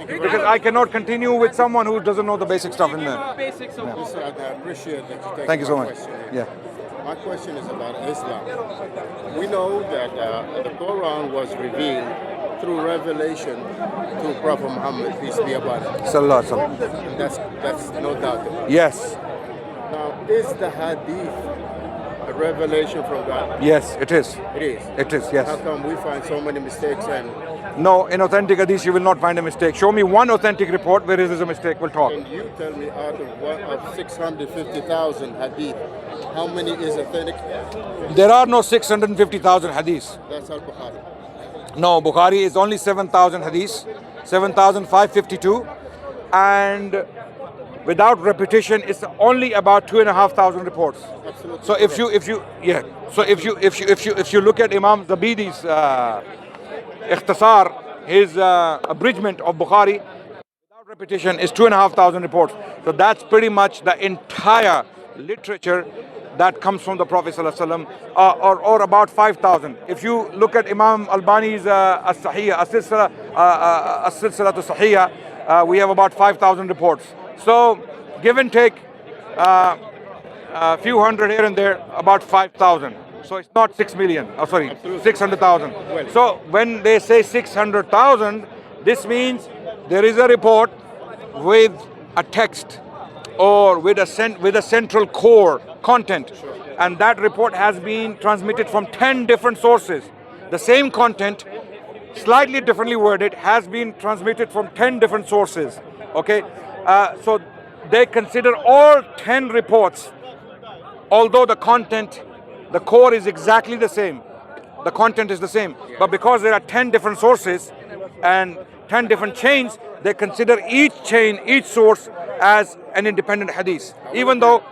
A: Because I cannot continue with someone who doesn't know the basic stuff in there.
B: Basics of
J: Listen, I appreciate that you take
A: Thank you so
J: my
A: much.
J: question.
A: Yeah.
J: My question is about Islam. We know that the Quran was revealed through revelation to Prophet Muhammad, peace be upon him.
A: Sallallahu Alaihi Wasallam.
J: And that's no doubt about it.
A: Yes.
J: Now, is the hadith a revelation from God?
A: Yes, it is.
J: It is.
A: It is, yes.
J: How come we find so many mistakes and
A: No, in authentic hadith you will not find a mistake. Show me one authentic report where there is a mistake. We'll talk.
J: can you tell me out of 650,000 hadith, how many is authentic?
A: There are no 650,000 hadiths.
J: That's Al-Bukhari.
A: No, Bukhari is only 7,000 hadiths, 7,552, and without repetition, it's only about 2,500 reports.
J: Absolutely.
A: So if you look at Imam Zabidi's ikhtasar, his abridgment of Bukhari, without repetition, is 2,500 reports. So that's pretty much the entire literature that comes from the Prophet ﷺ, or about 5,000. If you look at Imam Albani's As-Sahihah, As-Silsilatu Sahihah, we have about 5,000 reports. So give and take a few hundred here and there, about 5,000. So it's not 6 million, 600,000. So when they say 600,000, this means there is a report with a text or with a central core content, and that report has been transmitted from 10 different sources. The same content, slightly differently worded, has been transmitted from 10 different sources. Okay, so they consider all 10 reports, although the content, the core is exactly the same. The content is the same, but because there are 10 different sources and 10 different chains, they consider each chain, each source as an independent hadith. Even though,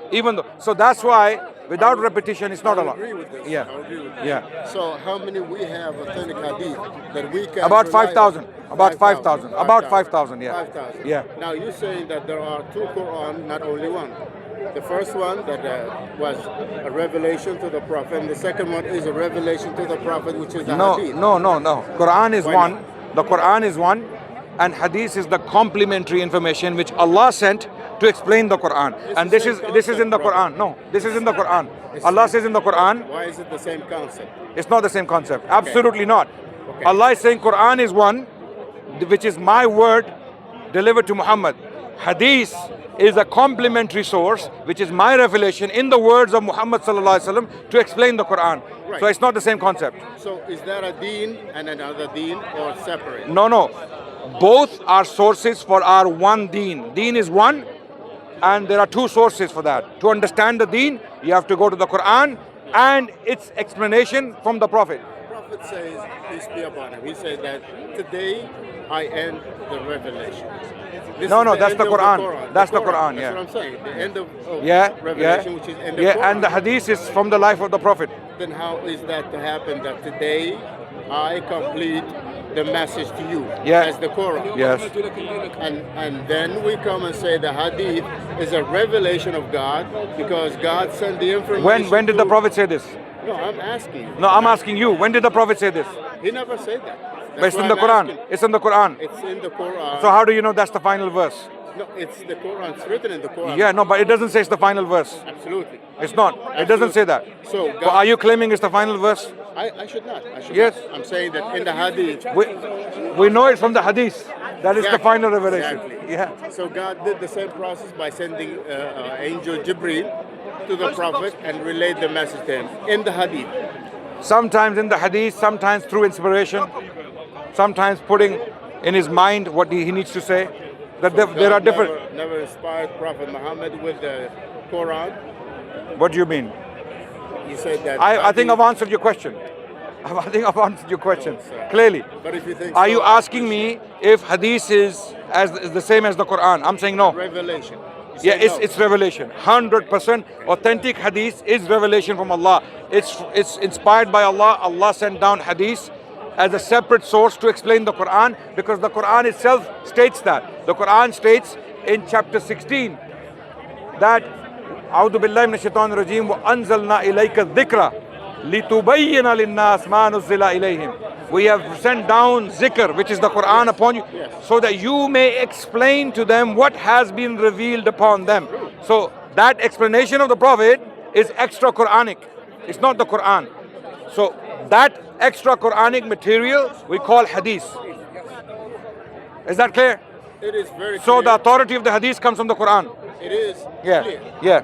A: so that's why without repetition, it's not allowed.
J: I agree with this.
A: Yeah,
J: I agree with this.
A: yeah.
J: So how many we have authentic hadith that we can
A: About
J: rely on?
A: 5,000. About 5,000. About 5,000. Yeah.
J: 5,000.
A: Yeah.
J: Now you're saying that there are two Quran, not only one. The first one that was a revelation to the Prophet, and the second one is a revelation to the Prophet, which is the
A: No,
J: hadith.
A: no. Quran is
J: Why
A: one.
J: not?
A: The Quran is one, and hadith is the complementary information which Allah sent to explain the Quran. And
J: the
A: this is
J: same
A: in the
J: concept,
A: Quran. No, this is in the Quran.
J: It's
A: Allah
J: the-
A: says in the Quran,
J: Why is it the same concept?
A: it's not the same concept. Absolutely not.
J: Okay.
A: Allah is saying Quran is one, which is my word delivered to Muhammad. Hadith is a complementary source, which is my revelation in the words of Muhammad sallallahu alaihi wasallam to explain the Quran.
J: Right.
A: So it's not the same concept.
J: So is that a deen and another deen, or separate?
A: No. Both are sources for our one deen. Deen is one, and there are two sources for that. To understand the deen, you have to go to the Quran and its explanation from the Prophet.
J: The Prophet says, peace be upon him, he said that today I end the revelation. This
A: No,
J: is the
A: that's
J: end
A: the
J: of
A: Quran. That's the Quran,
J: That's
A: yeah.
J: what I'm saying. The end of
A: Yeah,
J: revelation,
A: yeah,
J: which is in the
A: yeah.
J: Quran.
A: And the hadith is from the life of the Prophet.
J: Then how is that to happen that today I complete the message to you
A: Yeah.
J: as the Quran?
A: Yes.
J: And then we come and say the hadith is a revelation of God because God sent the information.
A: When did the
J: to-
A: Prophet say this?
J: No, I'm asking you.
A: No, I'm asking you. When did the Prophet say this?
J: He never said that.
A: But
J: That's
A: it's in
J: why
A: the
J: I'm
A: Quran.
J: asking.
A: It's in the Quran.
J: It's in the Quran.
A: So how do you know that's the final verse?
J: No, it's the Quran. It's written in the Quran.
A: Yeah, no, but it doesn't say it's the final verse.
J: Absolutely.
A: It's not. It doesn't say that.
J: So
A: But are you claiming it's the final verse?
J: I should not. I should
A: Yes.
J: not. I'm saying that in the hadith.
A: We know it from the hadith. That is the
J: Exactly.
A: final revelation.
J: Exactly.
A: Yeah.
J: So God did the same process by sending angel Jibreel to the Prophet and relayed the message to him in the hadith.
A: Sometimes in the hadith, sometimes through inspiration, sometimes putting in his mind what he needs to say. That there are
J: God
A: different.
J: Never inspired Prophet Muhammad with the Quran.
A: What do you mean?
J: He said that.
A: I think I've answered your question. I think I've answered your question clearly.
J: But if you think
A: Are
J: so,
A: you
J: I
A: asking me if hadith is the same as the Quran? I'm saying no.
J: revelation. You
A: Yeah,
J: said no.
A: it's revelation. 100% authentic hadith is revelation from Allah. It's inspired by Allah. Allah sent down hadith as a separate source to explain the Quran because the Quran itself states that. The Quran states in chapter 16 that أعوذ بالله من الشيطان الرجيم وأنزلنا إليك الذكر لتبين للناس ما نزل إليهم. We have sent down zikr, which is the Quran, upon you, so that you may explain to them what has been revealed upon them. So that explanation of the Prophet is extra Quranic. It's not the Quran. So that extra Quranic material we call hadith. Is that clear?
J: It is very
A: So
J: clear.
A: the authority of the hadith comes from the Quran.
J: It is
A: Yeah,
J: clear.
A: yeah.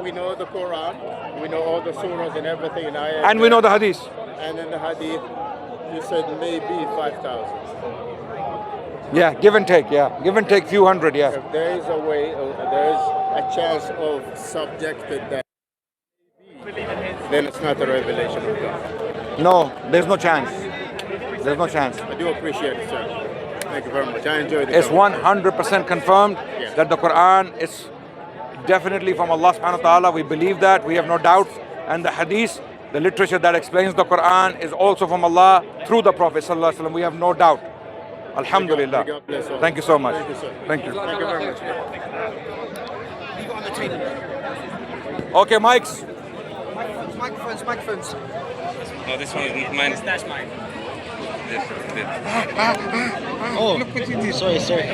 J: We know the Quran. We know all the surahs and everything. And
A: And we know the hadith.
J: And in the hadith, you said maybe 5,000.
A: Yeah, give and take. Yeah, give and take few hundred. Yeah.
J: If there is a way, there is a chance of subjected that, then it's not a revelation of God.
A: No, there's no chance. There's no chance.
J: I do appreciate it, sir. Thank you very much. I enjoyed it.
A: It's 100% confirmed
J: Yeah.
A: that the Quran is definitely from Allah subhanahu wa ta'ala. We believe that. We have no doubts. And the hadith, the literature that explains the Quran, is also from Allah through the Prophet sallallahu alaihi wasallam. We have no doubt. Alhamdulillah.
J: May God bless all.
A: Thank you so much.
J: Thank you, sir.
A: Thank you.
J: Thank you very much.
A: Okay, mics.
B: Microphones.
K: No, this one is mine.
B: That's mine.
K: This.
G: Oh, sorry.